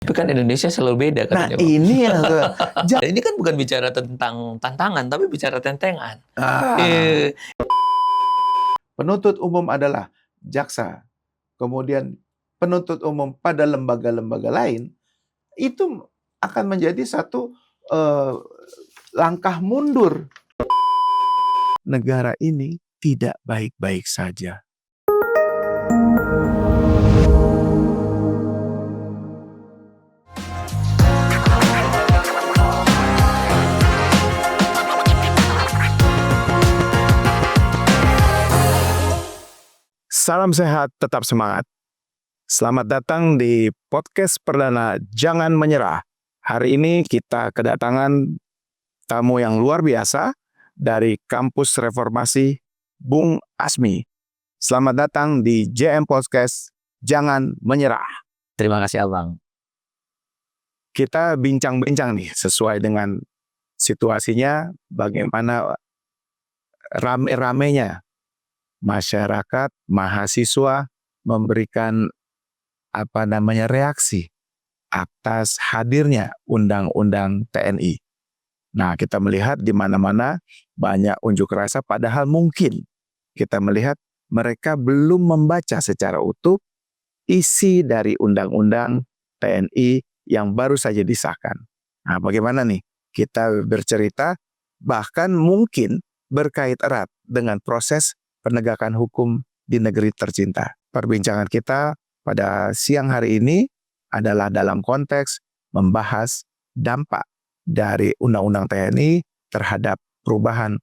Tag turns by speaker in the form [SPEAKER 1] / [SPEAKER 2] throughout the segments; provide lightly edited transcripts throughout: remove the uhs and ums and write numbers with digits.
[SPEAKER 1] Tapi kan Indonesia selalu beda
[SPEAKER 2] Nah
[SPEAKER 1] katanya, Bang.
[SPEAKER 2] ini yang
[SPEAKER 1] Ini kan bukan bicara tentang tantangan, tapi bicara tentengan.
[SPEAKER 2] Penuntut umum adalah jaksa, kemudian penuntut umum pada lembaga-lembaga lain, itu akan menjadi satu langkah mundur. Negara ini tidak baik-baik saja. Salam sehat, tetap semangat. Selamat datang di podcast perdana Jangan Menyerah. Hari ini kita kedatangan tamu yang luar biasa dari Kampus Reformasi, Bung Asmi. Selamat datang di JM Podcast Jangan Menyerah.
[SPEAKER 1] Terima kasih, Abang.
[SPEAKER 2] Kita bincang-bincang nih sesuai dengan situasinya, bagaimana rame-ramenya masyarakat, mahasiswa memberikan reaksi atas hadirnya Undang-Undang TNI. Nah, kita melihat di mana-mana banyak unjuk rasa, padahal mungkin kita melihat mereka belum membaca secara utuh isi dari Undang-Undang TNI yang baru saja disahkan. Nah, bagaimana nih kita bercerita, bahkan mungkin berkait erat dengan proses penegakan hukum di negeri tercinta. Perbincangan kita pada siang hari ini adalah dalam konteks membahas dampak dari Undang-Undang TNI terhadap perubahan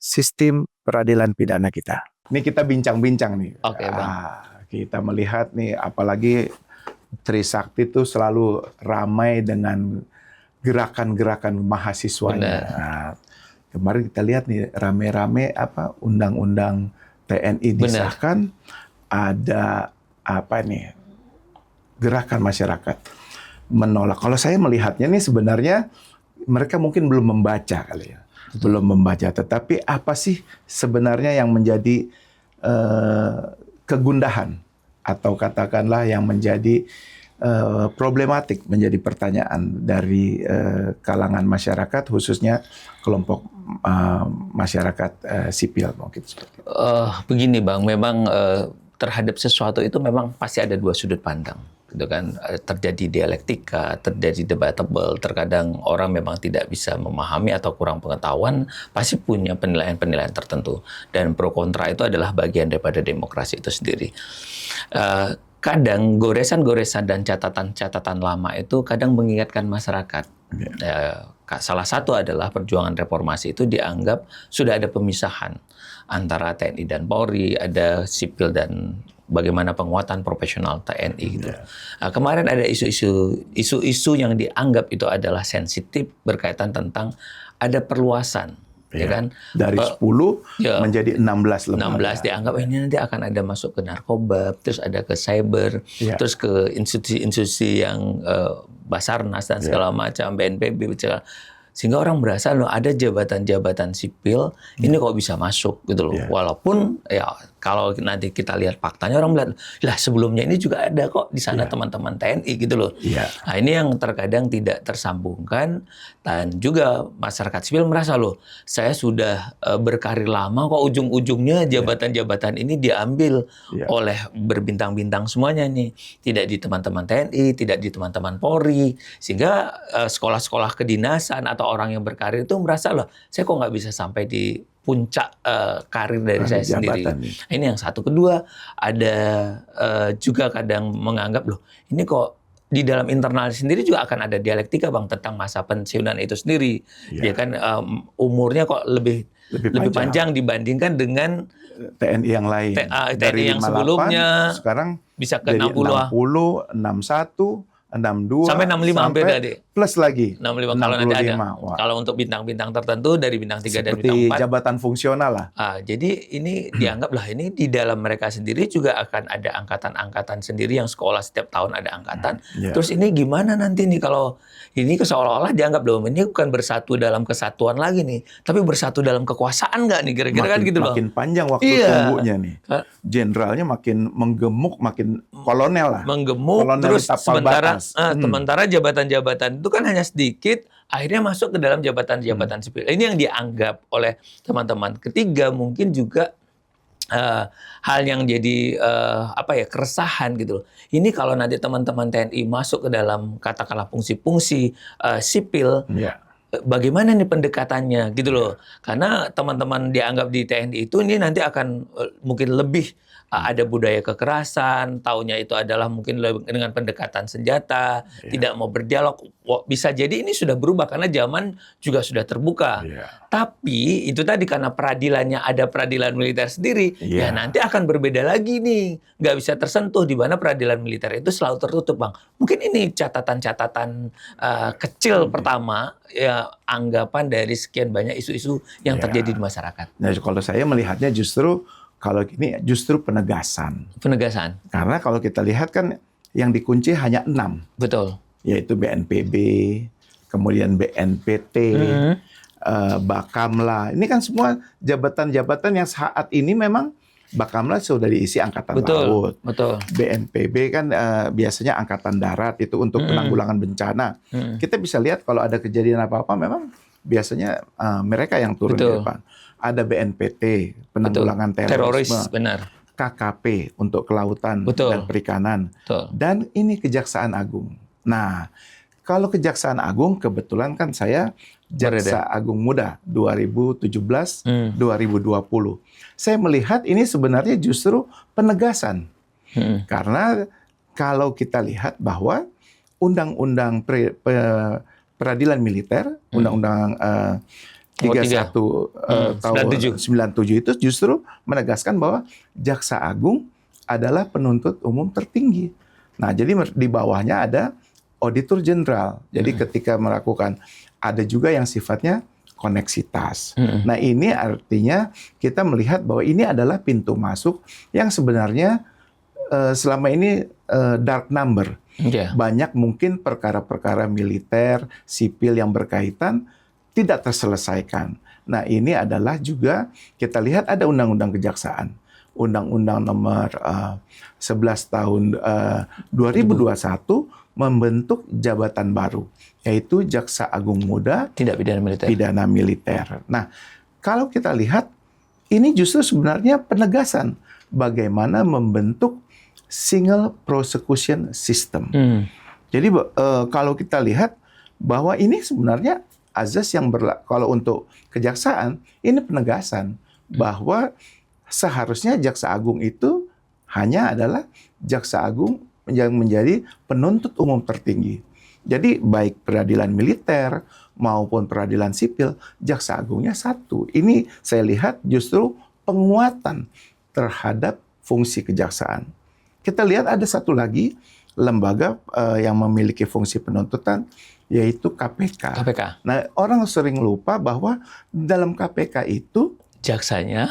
[SPEAKER 2] sistem peradilan pidana kita. Ini kita bincang-bincang nih.
[SPEAKER 1] Oke, Bang.
[SPEAKER 2] Kita melihat nih, apalagi Trisakti itu selalu ramai dengan gerakan-gerakan mahasiswanya. Nah, kemarin kita lihat nih rame-rame Undang-Undang TNI disahkan. Ada gerakan masyarakat menolak. Kalau saya melihatnya nih sebenarnya mereka mungkin belum membaca kali ya. Belum membaca, tetapi apa sih sebenarnya yang menjadi kegundahan atau katakanlah yang menjadi problematik, menjadi pertanyaan dari kalangan masyarakat, khususnya kelompok masyarakat sipil mungkin seperti itu.
[SPEAKER 1] Begini, Bang, memang terhadap sesuatu itu memang pasti ada dua sudut pandang, gitu kan. Terjadi dialektika, terjadi debatable. Terkadang orang memang tidak bisa memahami atau kurang pengetahuan, pasti punya penilaian-penilaian tertentu. Dan pro kontra itu adalah bagian daripada demokrasi itu sendiri. Kadang goresan-goresan dan catatan-catatan lama itu kadang mengingatkan masyarakat. Salah satu adalah perjuangan reformasi itu dianggap sudah ada pemisahan antara TNI dan Polri, ada sipil dan bagaimana penguatan profesional TNI gitu. Kemarin ada isu-isu yang dianggap itu adalah sensitif berkaitan tentang ada perluasan. Ya kan?
[SPEAKER 2] Dari 10 menjadi 16 lembaga.
[SPEAKER 1] 16 dianggap ini nanti akan ada masuk ke narkoba, terus ada ke cyber, terus ke institusi-institusi yang Basarnas dan segala macam, BNPB, sehingga orang berasa loh ada jabatan-jabatan sipil ini kok bisa masuk gitu loh. Walaupun ya kalau nanti kita lihat faktanya orang melihat lah sebelumnya ini juga ada kok di sana teman-teman TNI gitu loh. Nah, ini yang terkadang tidak tersambungkan, dan juga masyarakat sipil merasa loh saya sudah berkarir lama kok ujung-ujungnya jabatan-jabatan ini diambil oleh berbintang-bintang semuanya nih. Tidak di teman-teman TNI, tidak di teman-teman Polri, sehingga sekolah-sekolah kedinasan atau orang yang berkarir itu merasa loh saya kok nggak bisa sampai di puncak karir dari saya sendiri. Ini yang satu. Kedua, ada juga kadang menganggap loh ini kok di dalam internal sendiri juga akan ada dialektika, Bang, tentang masa pensiunan itu sendiri. Ya kan umurnya kok lebih panjang dibandingkan dengan
[SPEAKER 2] TNI yang lain.
[SPEAKER 1] TNI yang sebelumnya
[SPEAKER 2] sekarang
[SPEAKER 1] bisa ke
[SPEAKER 2] 60, 61, 62
[SPEAKER 1] sampai 65 hampir tadi.
[SPEAKER 2] Plus lagi
[SPEAKER 1] 65 kalau nanti ada. Kalau untuk bintang-bintang tertentu dari bintang 3 dan bintang 4.
[SPEAKER 2] Jabatan fungsional lah.
[SPEAKER 1] Jadi ini dianggap lah ini di dalam mereka sendiri juga akan ada angkatan-angkatan sendiri yang sekolah setiap tahun ada angkatan. Terus ini gimana nanti nih kalau ini seolah-olah dianggap loh ini bukan bersatu dalam kesatuan lagi nih, tapi bersatu dalam kekuasaan nggak nih kira-kira kan gitu loh.
[SPEAKER 2] Makin panjang waktu tunggunya nih. Jenderalnya makin menggemuk, makin kolonel lah.
[SPEAKER 1] Menggemuk
[SPEAKER 2] kolonel
[SPEAKER 1] terus sementara Sementara jabatan-jabatan itu kan hanya sedikit, akhirnya masuk ke dalam jabatan-jabatan sipil. Ini yang dianggap oleh teman-teman. Ketiga, mungkin juga hal yang jadi keresahan gitu loh. Ini kalau nanti teman-teman TNI masuk ke dalam katakanlah fungsi-fungsi sipil, bagaimana nih pendekatannya gitu loh. Karena teman-teman dianggap di TNI itu ini nanti akan mungkin lebih ada budaya kekerasan, taunya itu adalah mungkin dengan pendekatan senjata, tidak mau berdialog. Bisa jadi ini sudah berubah karena zaman juga sudah terbuka. Tapi itu tadi karena peradilannya ada peradilan militer sendiri, ya nanti akan berbeda lagi nih. Nggak bisa tersentuh di mana peradilan militer itu selalu tertutup, Bang. Mungkin ini catatan-catatan kecil pertama, ya anggapan dari sekian banyak isu-isu yang terjadi di masyarakat.
[SPEAKER 2] Nah, kalau saya melihatnya justru kalau gini justru penegasan.
[SPEAKER 1] Penegasan.
[SPEAKER 2] Karena kalau kita lihat kan yang dikunci hanya 6.
[SPEAKER 1] Betul.
[SPEAKER 2] Yaitu BNPB, kemudian BNPT, Bakamla. Ini kan semua jabatan-jabatan yang saat ini memang Bakamla sudah diisi Angkatan Laut.
[SPEAKER 1] Betul.
[SPEAKER 2] BNPB kan biasanya Angkatan Darat itu untuk penanggulangan bencana. Kita bisa lihat kalau ada kejadian apa-apa memang biasanya mereka yang turun di depan. Ada BNPT, penanggulangan terorisme,
[SPEAKER 1] benar.
[SPEAKER 2] KKP untuk kelautan dan perikanan, dan ini Kejaksaan Agung. Nah, kalau Kejaksaan Agung kebetulan kan saya Jaksa Agung Muda 2017-2020. Saya melihat ini sebenarnya justru penegasan, karena kalau kita lihat bahwa Undang-Undang Peradilan Militer, Undang-Undang 31 tahun 97 itu justru menegaskan bahwa Jaksa Agung adalah penuntut umum tertinggi. Nah, jadi di bawahnya ada Auditor Jenderal. Jadi ketika melakukan, ada juga yang sifatnya koneksitas. Nah, ini artinya kita melihat bahwa ini adalah pintu masuk yang sebenarnya selama ini dark number. Banyak mungkin perkara-perkara militer, sipil yang berkaitan tidak terselesaikan. Nah, ini adalah juga kita lihat ada Undang-Undang Kejaksaan. Undang-Undang nomor 11 tahun 2021 membentuk jabatan baru, yaitu Jaksa Agung Muda Pidana Militer. Nah, kalau kita lihat, ini justru sebenarnya penegasan bagaimana membentuk single prosecution system. Jadi kalau kita lihat bahwa ini sebenarnya azas yang kalau untuk kejaksaan, ini penegasan bahwa seharusnya Jaksa Agung itu hanya adalah Jaksa Agung yang menjadi penuntut umum tertinggi. Jadi baik peradilan militer maupun peradilan sipil, Jaksa Agungnya satu. Ini saya lihat justru penguatan terhadap fungsi kejaksaan. Kita lihat ada satu lagi lembaga yang memiliki fungsi penuntutan, yaitu KPK. Nah, orang sering lupa bahwa dalam KPK itu jaksanya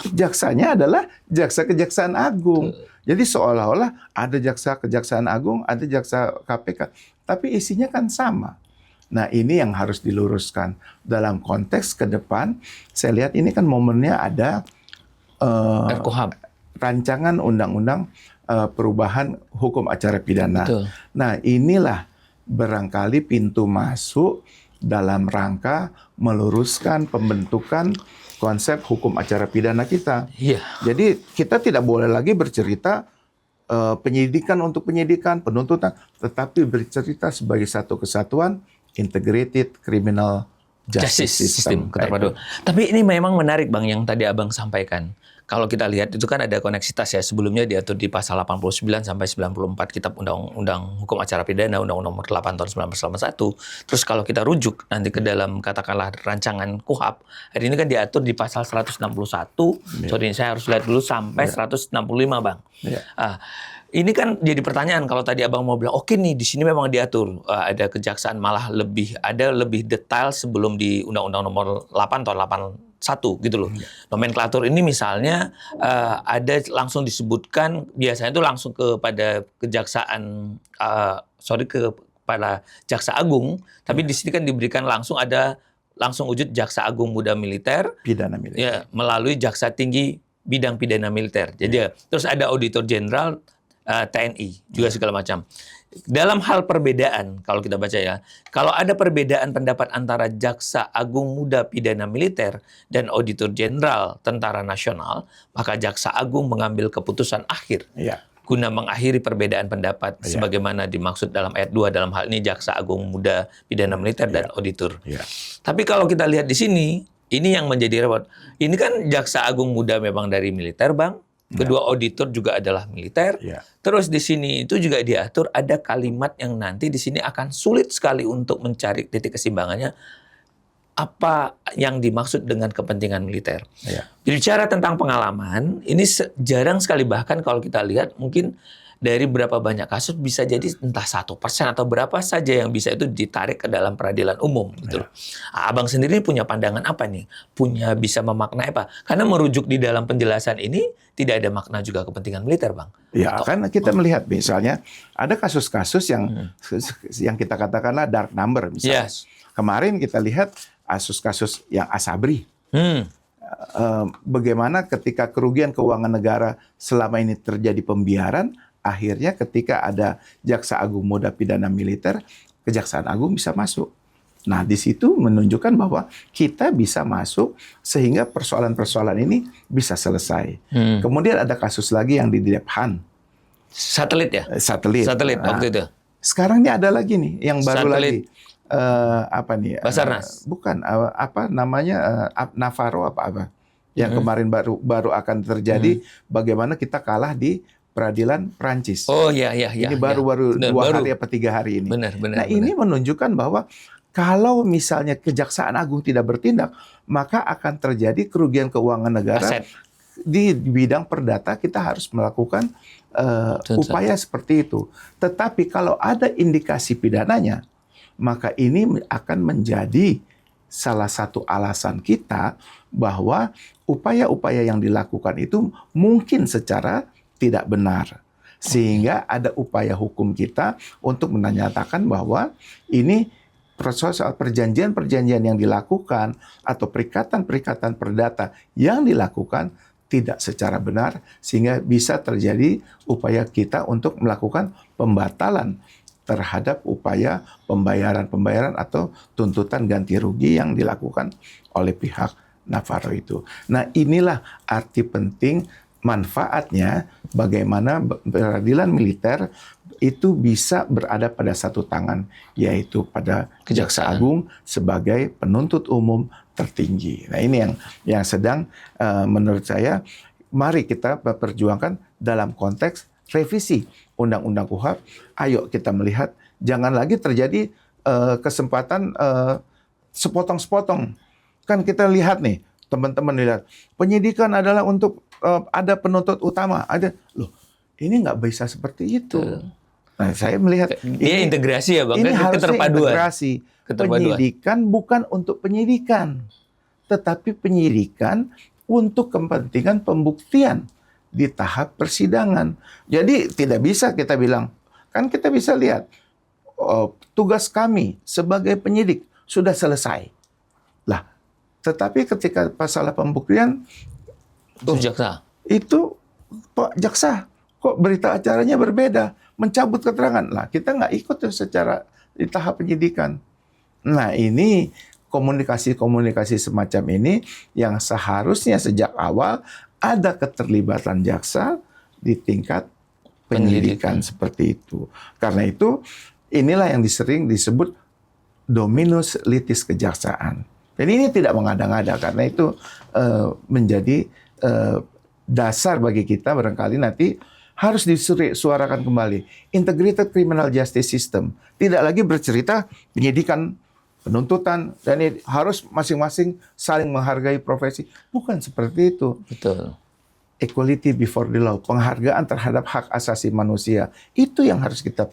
[SPEAKER 2] adalah Jaksa Kejaksaan Agung. Jadi seolah-olah ada Jaksa Kejaksaan Agung, ada Jaksa KPK, tapi isinya kan sama. Nah, ini yang harus diluruskan dalam konteks ke depan. Saya lihat ini kan momennya ada rancangan undang-undang perubahan hukum acara pidana. Nah, inilah barangkali pintu masuk dalam rangka meluruskan pembentukan konsep hukum acara pidana kita. Jadi kita tidak boleh lagi bercerita penyidikan untuk penyidikan, penuntutan, tetapi bercerita sebagai satu kesatuan integrated criminal justice system.
[SPEAKER 1] Tapi ini memang menarik, Bang, yang tadi Abang sampaikan. Kalau kita lihat itu kan ada koneksitas ya, sebelumnya diatur di pasal 89 sampai 94 Kitab Undang-Undang Hukum Acara Pidana, Undang-Undang Nomor 8 tahun 1991. Terus kalau kita rujuk nanti ke dalam katakanlah rancangan KUHP, hari ini kan diatur di pasal 161. Sorry, saya harus lihat dulu sampai 165, Bang. Ini kan jadi pertanyaan kalau tadi Abang mau bilang, oke nih di sini memang diatur ada kejaksaan, malah lebih detail sebelum di Undang-Undang Nomor 8 tahun 81 gitu loh. Nomenklatur ini misalnya ada langsung disebutkan, biasanya itu langsung kepada kejaksaan kepada Jaksa Agung, tapi di sini kan diberikan langsung wujud Jaksa Agung Muda Militer,
[SPEAKER 2] Pidana Militer.
[SPEAKER 1] Ya, melalui Jaksa Tinggi Bidang Pidana Militer. Jadi terus ada Auditor Jenderal TNI juga segala macam. dalam hal perbedaan, kalau kita baca ya, kalau ada perbedaan pendapat antara Jaksa Agung Muda Pidana Militer dan Auditor Jenderal Tentara Nasional, maka Jaksa Agung mengambil keputusan akhir guna mengakhiri perbedaan pendapat sebagaimana dimaksud dalam ayat 2 dalam hal ini Jaksa Agung Muda Pidana Militer dan Auditor. Tapi kalau kita lihat di sini, ini yang menjadi repot. Ini kan Jaksa Agung Muda memang dari militer, Bang. Kedua auditor juga adalah militer. Terus di sini itu juga diatur ada kalimat yang nanti di sini akan sulit sekali untuk mencari titik keseimbangannya. Apa yang dimaksud dengan kepentingan militer? Bicara tentang pengalaman, ini jarang sekali, bahkan kalau kita lihat mungkin dari berapa banyak kasus bisa jadi entah 1% atau berapa saja yang bisa itu ditarik ke dalam peradilan umum gitu. Abang sendiri punya pandangan apa nih? Punya bisa memaknai apa? Karena merujuk di dalam penjelasan ini tidak ada makna juga kepentingan militer, Bang.
[SPEAKER 2] Ya, kan kita melihat misalnya ada kasus-kasus yang kita katakanlah dark number misalnya. Kemarin kita lihat kasus-kasus yang Asabri. Bagaimana ketika kerugian keuangan negara selama ini terjadi pembiaran, akhirnya ketika ada Jaksa Agung Muda Pidana Militer, Kejaksaan Agung bisa masuk. Nah, di situ menunjukkan bahwa kita bisa masuk sehingga persoalan-persoalan ini bisa selesai. Kemudian ada kasus lagi yang di Dephan.
[SPEAKER 1] Satelit ya?
[SPEAKER 2] Satelit.
[SPEAKER 1] Waktu itu.
[SPEAKER 2] Sekarang ini ada lagi nih, yang baru
[SPEAKER 1] Satelit.
[SPEAKER 2] lagi. Apa nih?
[SPEAKER 1] Basarnas.
[SPEAKER 2] Bukan, apa namanya? Navarro apa? Yang kemarin baru akan terjadi, bagaimana kita kalah di peradilan Prancis.
[SPEAKER 1] Oh iya.
[SPEAKER 2] Ini baru 2 hari apa 3 hari ini.
[SPEAKER 1] Benar.
[SPEAKER 2] Ini menunjukkan bahwa kalau misalnya Kejaksaan Agung tidak bertindak, maka akan terjadi kerugian keuangan negara. Di bidang perdata kita harus melakukan upaya seperti itu. Tetapi kalau ada indikasi pidananya, maka ini akan menjadi salah satu alasan kita bahwa upaya-upaya yang dilakukan itu mungkin secara tidak benar. Sehingga ada upaya hukum kita untuk menyatakan bahwa ini proses perjanjian-perjanjian yang dilakukan atau perikatan-perikatan perdata yang dilakukan tidak secara benar, sehingga bisa terjadi upaya kita untuk melakukan pembatalan terhadap upaya pembayaran atau tuntutan ganti rugi yang dilakukan oleh pihak Navarro itu. Nah, inilah arti penting manfaatnya bagaimana peradilan militer itu bisa berada pada satu tangan, yaitu pada Jaksa Agung sebagai penuntut umum tertinggi. Nah, ini yang sedang menurut saya mari kita perjuangkan dalam konteks revisi Undang-Undang KUHP. Ayo kita melihat jangan lagi terjadi kesempatan sepotong-sepotong. Kan kita lihat nih, teman-teman lihat, penyidikan adalah untuk ada penuntut utama, ada loh. Ini nggak bisa seperti itu. Nah, saya melihat
[SPEAKER 1] ini integrasi ya, Bang.
[SPEAKER 2] Ini harusnya
[SPEAKER 1] keterpaduan.
[SPEAKER 2] Integrasi. Penyidikan bukan untuk penyidikan, tetapi penyidikan untuk kepentingan pembuktian di tahap persidangan. Jadi tidak bisa kita bilang, kan kita bisa lihat tugas kami sebagai penyidik sudah selesai. Lah, tetapi ketika masalah pembuktian itu Pak Jaksa kok berita acaranya berbeda, mencabut keterangan. Lah, kita nggak ikut secara di tahap penyidikan. Nah, ini komunikasi-komunikasi semacam ini yang seharusnya sejak awal ada keterlibatan jaksa di tingkat penyidikan seperti itu. Karena itu, inilah yang sering disebut dominus litis kejaksaan. Dan ini tidak mengada-ngada, karena itu menjadi dasar bagi kita barangkali nanti harus disuarakan kembali. Integrated Criminal Justice System. Tidak lagi bercerita penyidikan, penuntutan, dan ini harus masing-masing saling menghargai profesi. Bukan seperti itu.
[SPEAKER 1] Betul.
[SPEAKER 2] Equality before the law. Penghargaan terhadap hak asasi manusia. Itu yang harus kita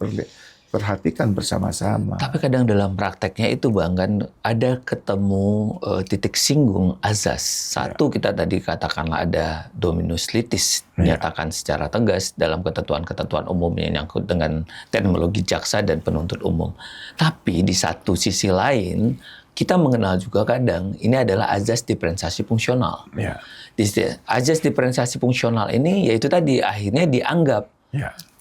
[SPEAKER 2] perhatikan bersama-sama.
[SPEAKER 1] Tapi kadang dalam prakteknya itu, Bang, kan ada ketemu titik singgung azas. Satu, kita tadi katakanlah ada dominus litis, nyatakan secara tegas dalam ketentuan-ketentuan umum yang nyangkut dengan teknologi jaksa dan penuntut umum. Tapi di satu sisi lain, kita mengenal juga kadang ini adalah azas diferensiasi fungsional. Azas diferensiasi fungsional ini yaitu tadi akhirnya dianggap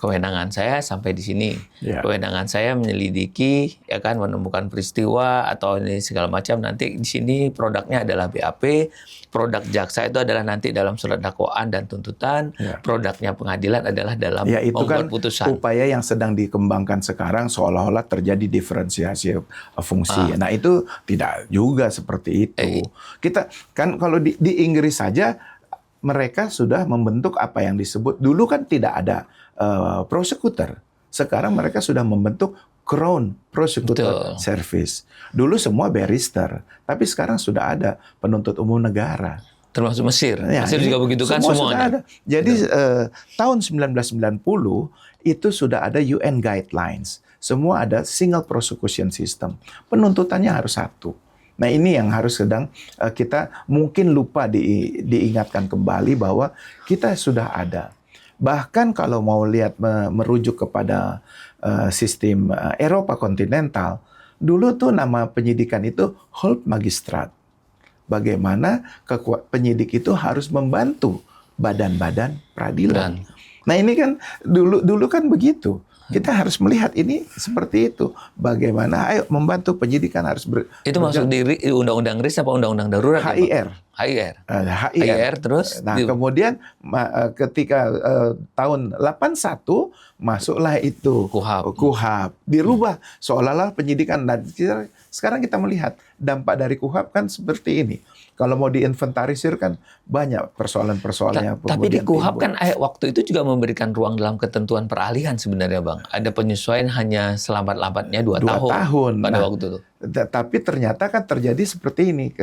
[SPEAKER 1] kewenangan saya sampai di sini.
[SPEAKER 2] Ya.
[SPEAKER 1] Kewenangan saya menyelidiki, ya kan, menemukan peristiwa atau ini segala macam. Nanti di sini produknya adalah BAP, produk jaksa itu adalah nanti dalam surat dakwaan dan tuntutan,
[SPEAKER 2] Ya.
[SPEAKER 1] produknya pengadilan adalah dalam
[SPEAKER 2] Ya, itu
[SPEAKER 1] membuat
[SPEAKER 2] kan
[SPEAKER 1] putusan.
[SPEAKER 2] upaya yang sedang dikembangkan sekarang seolah-olah terjadi diferensiasi fungsi. Nah, itu tidak juga seperti itu. Kita kan kalau di Inggris saja mereka sudah membentuk apa yang disebut, dulu kan tidak ada prosecutor. Sekarang mereka sudah membentuk Crown Prosecutor
[SPEAKER 1] Betul.
[SPEAKER 2] Service. Dulu semua barrister, tapi sekarang sudah ada penuntut umum negara.
[SPEAKER 1] Termasuk Mesir.
[SPEAKER 2] Ya,
[SPEAKER 1] Mesir
[SPEAKER 2] ini
[SPEAKER 1] juga begitu kan
[SPEAKER 2] semua sudah
[SPEAKER 1] semuanya.
[SPEAKER 2] ada. Jadi tahun 1990 itu sudah ada UN Guidelines. Semua ada single prosecution system. Penuntutannya harus satu. Nah, ini yang harus sedang kita mungkin lupa diingatkan kembali bahwa kita sudah ada. Bahkan kalau mau lihat merujuk kepada sistem Eropa kontinental, dulu tuh nama penyidikan itu Hoofdmagistrat. Bagaimana penyidik itu harus membantu badan-badan peradilan. Nah, ini kan dulu kan begitu. Kita harus melihat ini seperti itu. Bagaimana ayo membantu penyidikan harus
[SPEAKER 1] itu masuk di undang-undang RIS apa undang-undang darurat?
[SPEAKER 2] HIR.
[SPEAKER 1] HIR terus.
[SPEAKER 2] Nah, kemudian ketika tahun 81 masuklah itu KUHAP. Dirubah seolah-olah penyidikan. Dan sekarang kita melihat dampak dari KUHAP kan seperti ini. Kalau mau diinventarisir kan banyak persoalan-persoalannya.
[SPEAKER 1] Tapi di KUHAP kan waktu itu juga memberikan ruang dalam ketentuan peralihan sebenarnya, Bang. Ada penyesuaian hanya selambat-lambatnya 2 tahun pada waktu itu.
[SPEAKER 2] Tapi ternyata kan terjadi seperti ini.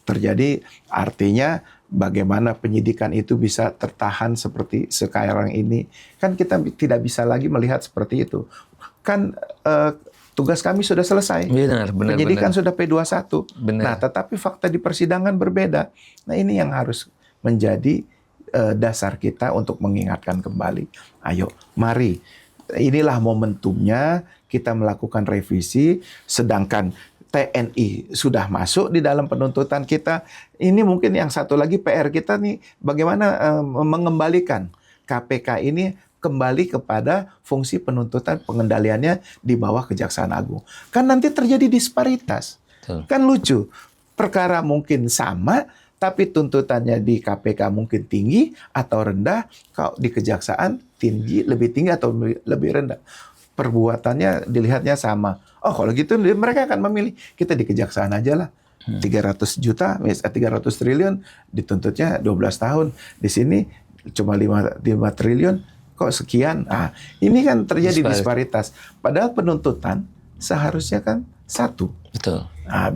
[SPEAKER 2] Terjadi artinya bagaimana penyidikan itu bisa tertahan seperti sekarang ini. Kan kita tidak bisa lagi melihat seperti itu. Kan tugas kami sudah selesai.
[SPEAKER 1] Benar,
[SPEAKER 2] penyidikan sudah P21.
[SPEAKER 1] Benar.
[SPEAKER 2] Nah, tetapi fakta di persidangan berbeda. Nah, ini yang harus menjadi dasar kita untuk mengingatkan kembali. Ayo, mari. Inilah momentumnya kita melakukan revisi, sedangkan TNI sudah masuk di dalam penuntutan kita. Ini mungkin yang satu lagi PR kita nih, bagaimana mengembalikan KPK ini kembali kepada fungsi penuntutan pengendaliannya di bawah Kejaksaan Agung. Kan nanti terjadi disparitas.
[SPEAKER 1] Betul.
[SPEAKER 2] Kan lucu. Perkara mungkin sama, tapi tuntutannya di KPK mungkin tinggi atau rendah, kalau di Kejaksaan lebih tinggi atau lebih rendah. Perbuatannya dilihatnya sama. Oh, kalau gitu mereka akan memilih kita di Kejaksaan aja lah. 300 triliun dituntutnya 12 tahun. Di sini cuma 5 triliun. Kok sekian? Ini kan terjadi disparitas. Padahal penuntutan seharusnya kan satu.
[SPEAKER 1] Betul.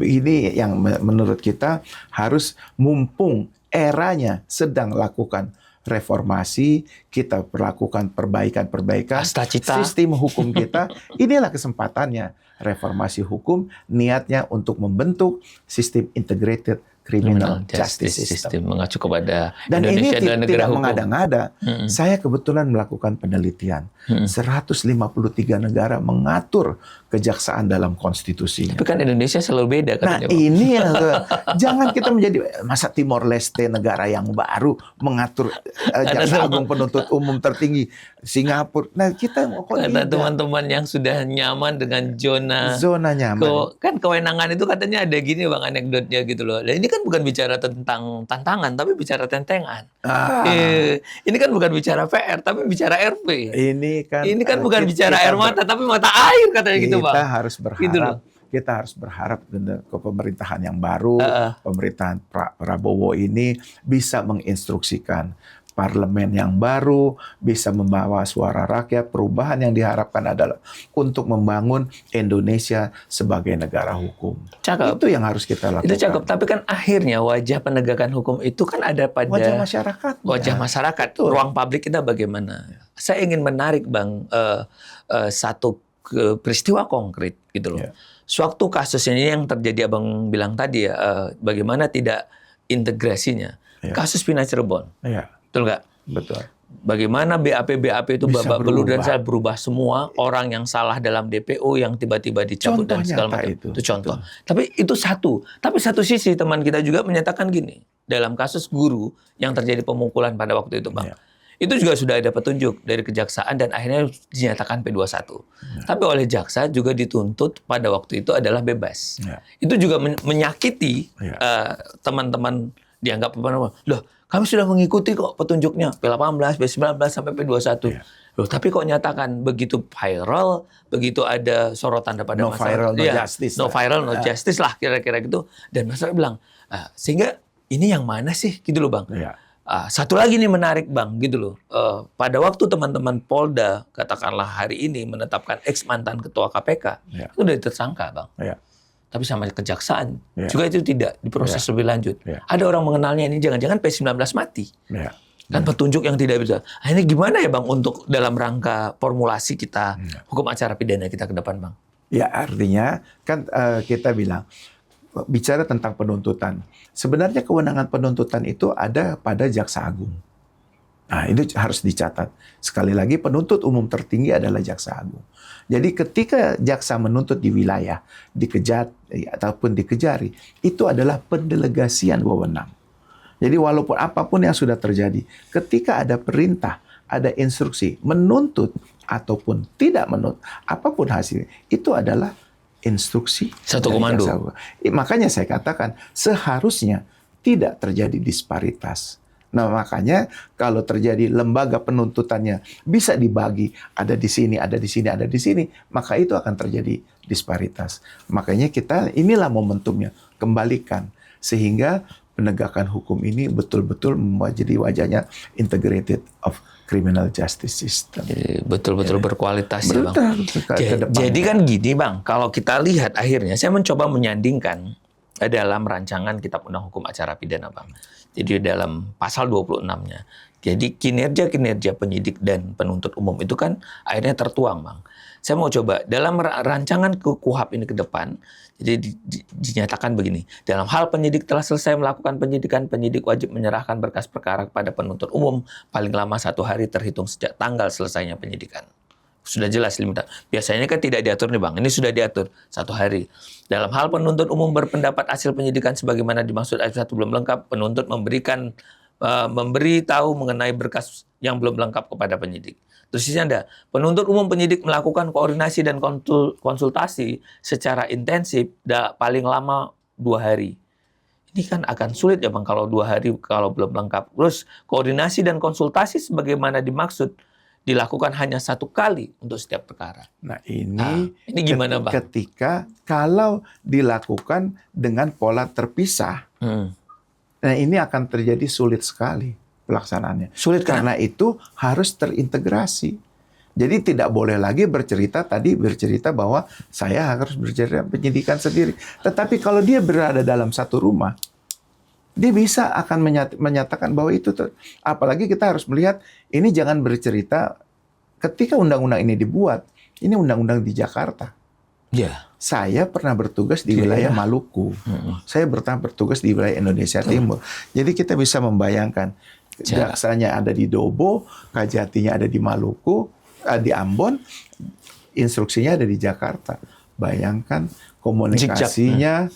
[SPEAKER 2] Ini yang menurut kita harus mumpung eranya sedang lakukan reformasi, kita perlakukan perbaikan-perbaikan sistem hukum kita. Inilah kesempatannya. Reformasi hukum niatnya untuk membentuk sistem integrated criminal justice system.
[SPEAKER 1] Mengacu kepada
[SPEAKER 2] Dan
[SPEAKER 1] Indonesia
[SPEAKER 2] ini
[SPEAKER 1] adalah negara
[SPEAKER 2] tidak
[SPEAKER 1] hukum.
[SPEAKER 2] mengada-ngada. Saya kebetulan melakukan penelitian. 153 negara mengatur kejaksaan dalam konstitusinya.
[SPEAKER 1] Tapi kan Indonesia selalu beda katanya.
[SPEAKER 2] Nah, ini yang jangan kita menjadi masa Timor Leste negara yang baru mengatur jaksa agung penuntut umum tertinggi Singapura. Nah, kita
[SPEAKER 1] kata teman-teman yang sudah nyaman dengan
[SPEAKER 2] zona nyaman.
[SPEAKER 1] Kan kewenangan itu katanya ada gini Bang anekdotnya gitu loh. Nah, ini kan bukan bicara tentang tantangan tapi bicara tentengan. Ini kan bukan bicara PR tapi bicara RP. Ini kan bukan bicara air mata tapi mata air katanya gitu Bang.
[SPEAKER 2] Kita harus berharap. Gitu loh. Kita harus berharap ke pemerintahan yang baru, pemerintahan Prabowo ini bisa menginstruksikan parlemen yang baru, bisa membawa suara rakyat. Perubahan yang diharapkan adalah untuk membangun Indonesia sebagai negara hukum.
[SPEAKER 1] Cakep.
[SPEAKER 2] Itu yang harus kita lakukan.
[SPEAKER 1] Itu cakep, tapi kan akhirnya wajah penegakan hukum itu kan ada pada
[SPEAKER 2] wajah masyarakat.
[SPEAKER 1] Wajah masyarakat. Betul. Ruang publik kita bagaimana? Saya ingin menarik Bang satu peristiwa konkret gitu loh. Suatu kasus ini yang terjadi Abang bilang tadi ya, bagaimana tidak integrasinya. Kasus Pina Cirebon. Betul nggak?
[SPEAKER 2] Betul.
[SPEAKER 1] Bagaimana BAP itu babak belur dan salah berubah semua, orang yang salah dalam DPO yang tiba-tiba dicabut dan segala macam. Itu contoh. Betul. Tapi itu satu. Tapi satu sisi teman kita juga menyatakan gini, dalam kasus guru yang terjadi pemukulan pada waktu itu Bang. Itu juga sudah ada petunjuk dari kejaksaan dan akhirnya dinyatakan P21. Tapi oleh jaksa juga dituntut pada waktu itu adalah bebas. Itu juga menyakiti teman-teman dianggap apa namanya? Loh, kami sudah mengikuti kok petunjuknya P18, P19 sampai P21. Loh, tapi kok nyatakan begitu viral, begitu ada sorotan pada
[SPEAKER 2] no viral, no justice.
[SPEAKER 1] No viral, no justice lah kira-kira gitu. Dan masyarakat bilang, sehingga ini yang mana sih gitu loh Bang. Satu lagi nih menarik Bang gitu loh. Pada waktu teman-teman Polda katakanlah hari ini menetapkan ex mantan ketua KPK, itu udah tersangka Bang. Tapi sama kejaksaan juga itu tidak diproses lebih lanjut. Ada orang mengenalnya ini jangan-jangan P19 mati. Kan petunjuk yang tidak bisa. Ini gimana ya Bang untuk dalam rangka formulasi kita hukum acara pidana kita ke depan Bang?
[SPEAKER 2] Ya artinya kan kita bilang bicara tentang penuntutan. Sebenarnya kewenangan penuntutan itu ada pada Jaksa Agung. Nah, itu harus dicatat. Sekali lagi, penuntut umum tertinggi adalah Jaksa Agung. Jadi ketika jaksa menuntut di wilayah, ataupun dikejari, itu adalah pendelegasian wewenang. Jadi walaupun apapun yang sudah terjadi, ketika ada perintah, ada instruksi, menuntut ataupun tidak menuntut, apapun hasilnya, itu adalah instruksi
[SPEAKER 1] satu komando.
[SPEAKER 2] Makanya saya katakan seharusnya tidak terjadi disparitas. Nah makanya kalau terjadi lembaga penuntutannya bisa dibagi, ada di sini, ada di sini, ada di sini, maka itu akan terjadi disparitas. Makanya inilah momentumnya, kembalikan sehingga penegakan hukum ini betul-betul jadi wajahnya integrated of criminal justice system.
[SPEAKER 1] Betul-betul berkualitas ya Bang. Jadi kan gini Bang, kalau kita lihat akhirnya saya mencoba menyandingkan dalam rancangan Kitab Undang Hukum Acara Pidana Bang. Jadi dalam pasal 26-nya. Jadi kinerja-kinerja penyidik dan penuntut umum itu kan akhirnya tertuang Bang. Saya mau coba dalam rancangan KUHP ini ke depan, jadi dinyatakan begini, dalam hal penyidik telah selesai melakukan penyidikan, penyidik wajib menyerahkan berkas perkara kepada penuntut umum paling lama 1 hari terhitung sejak tanggal selesainya penyidikan. Sudah jelas limit. Biasanya kan tidak diatur nih Bang, ini sudah diatur 1 hari. Dalam hal penuntut umum berpendapat hasil penyidikan sebagaimana dimaksud ayat 1 belum lengkap, penuntut memberi tahu mengenai berkas yang belum lengkap kepada penyidik. Terus di sini ada penuntut umum penyidik melakukan koordinasi dan konsultasi secara intensif paling lama 2 hari. Ini kan akan sulit ya Bang kalau 2 hari kalau belum lengkap. Terus koordinasi dan konsultasi sebagaimana dimaksud dilakukan hanya 1 kali untuk setiap perkara.
[SPEAKER 2] Nah ini
[SPEAKER 1] gimana Bang?
[SPEAKER 2] Ketika kalau dilakukan dengan pola terpisah, nah ini akan terjadi sulit sekali pelaksanaannya.
[SPEAKER 1] Sulit
[SPEAKER 2] karena itu harus terintegrasi. Jadi tidak boleh lagi bercerita bahwa saya harus bercerita penyidikan sendiri. Tetapi kalau dia berada dalam satu rumah, dia bisa akan menyatakan bahwa itu. Apalagi kita harus melihat ini jangan bercerita ketika undang-undang ini dibuat. Ini undang-undang di Jakarta. Saya pernah bertugas di wilayah Maluku. Saya pernah bertugas di wilayah Indonesia Timur. Jadi kita bisa membayangkan jaksanya ada di Dobo, Kajatinya ada di Maluku, di Ambon, instruksinya ada di Jakarta. Bayangkan komunikasinya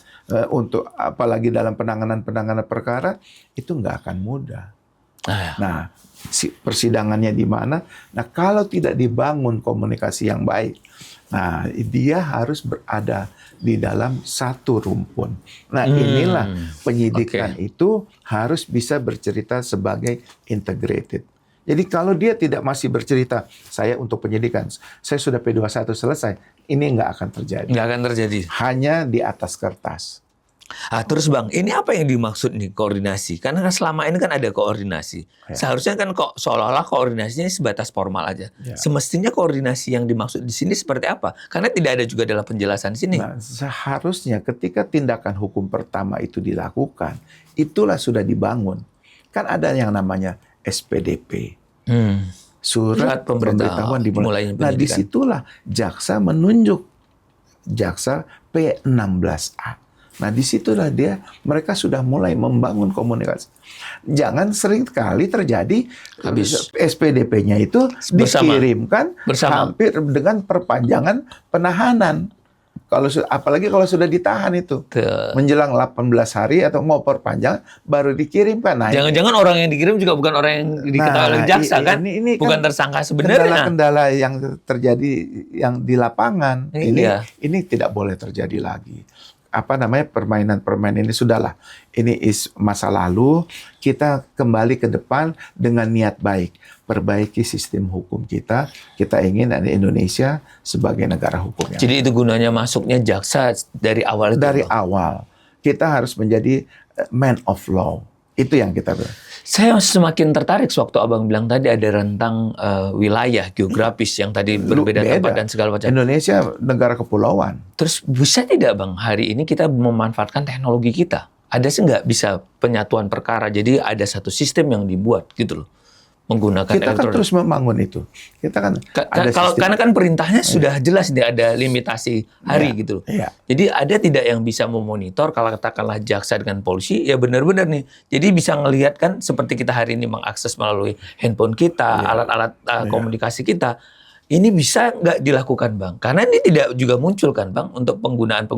[SPEAKER 2] untuk apalagi dalam penanganan perkara itu nggak akan mudah. Nah, persidangannya di mana? Nah, kalau tidak dibangun komunikasi yang baik, nah dia harus berada di dalam satu rumpun. Nah, inilah penyidikan itu harus bisa bercerita sebagai integrated. Jadi kalau dia tidak masih bercerita, saya untuk penyidikan, saya sudah P21 selesai, ini nggak akan terjadi.
[SPEAKER 1] Nggak akan terjadi.
[SPEAKER 2] Hanya di atas kertas.
[SPEAKER 1] Terus Bang, ini apa yang dimaksud nih koordinasi? Karena kan selama ini kan ada koordinasi. Seharusnya kan kok seolah-olah koordinasinya sebatas formal aja. Semestinya koordinasi yang dimaksud di sini seperti apa? Karena tidak ada juga dalam penjelasan di sini.
[SPEAKER 2] Nah, seharusnya ketika tindakan hukum pertama itu dilakukan, itulah sudah dibangun. Kan ada yang namanya SPDP. Surat pemberitahuan dimulai. Nah, disitulah jaksa menunjuk jaksa P16A. Nah, disitulah mereka sudah mulai membangun komunikasi. Jangan sering kali terjadi SPDP-nya itu dikirimkan hampir dengan perpanjangan penahanan. apalagi kalau sudah ditahan itu.
[SPEAKER 1] Tuh.
[SPEAKER 2] Menjelang 18 hari atau mau perpanjang baru dikirimkan. Nah,
[SPEAKER 1] Jangan-jangan orang yang dikirim juga bukan orang yang diketahui oleh jaksa kan?
[SPEAKER 2] ini
[SPEAKER 1] Bukan
[SPEAKER 2] kan
[SPEAKER 1] tersangka sebenarnya.
[SPEAKER 2] kendala-kendala yang terjadi yang di lapangan.
[SPEAKER 1] Iya.
[SPEAKER 2] Ini tidak boleh terjadi lagi. Apa namanya, permainan ini sudahlah. Ini masa lalu, kita kembali ke depan dengan niat baik. Perbaiki sistem hukum kita. Kita ingin Indonesia sebagai negara hukum.
[SPEAKER 1] Jadi itu gunanya masuknya jaksa dari awal itu.
[SPEAKER 2] Dari awal. Kita harus menjadi man of law. Itu yang kita
[SPEAKER 1] Saya semakin tertarik sewaktu Abang bilang tadi ada rentang wilayah geografis yang tadi berbeda tempat dan segala macam.
[SPEAKER 2] Indonesia negara kepulauan.
[SPEAKER 1] Terus bisa tidak Bang hari ini kita memanfaatkan teknologi kita? Ada sih nggak bisa penyatuan perkara? Jadi ada satu sistem yang dibuat gitu loh. Menggunakan
[SPEAKER 2] kita kan terus membangun itu. Kita kan
[SPEAKER 1] karena kan perintahnya sudah jelas dia ada limitasi hari gitu loh.
[SPEAKER 2] Iya.
[SPEAKER 1] Jadi ada tidak yang bisa memonitor kalau katakanlah jaksa dengan polisi ya benar-benar nih. Jadi bisa ngelihat kan seperti kita hari ini mengakses melalui handphone kita, alat-alat komunikasi kita. Ini bisa nggak dilakukan Bang? Karena ini tidak juga muncul kan Bang untuk penggunaan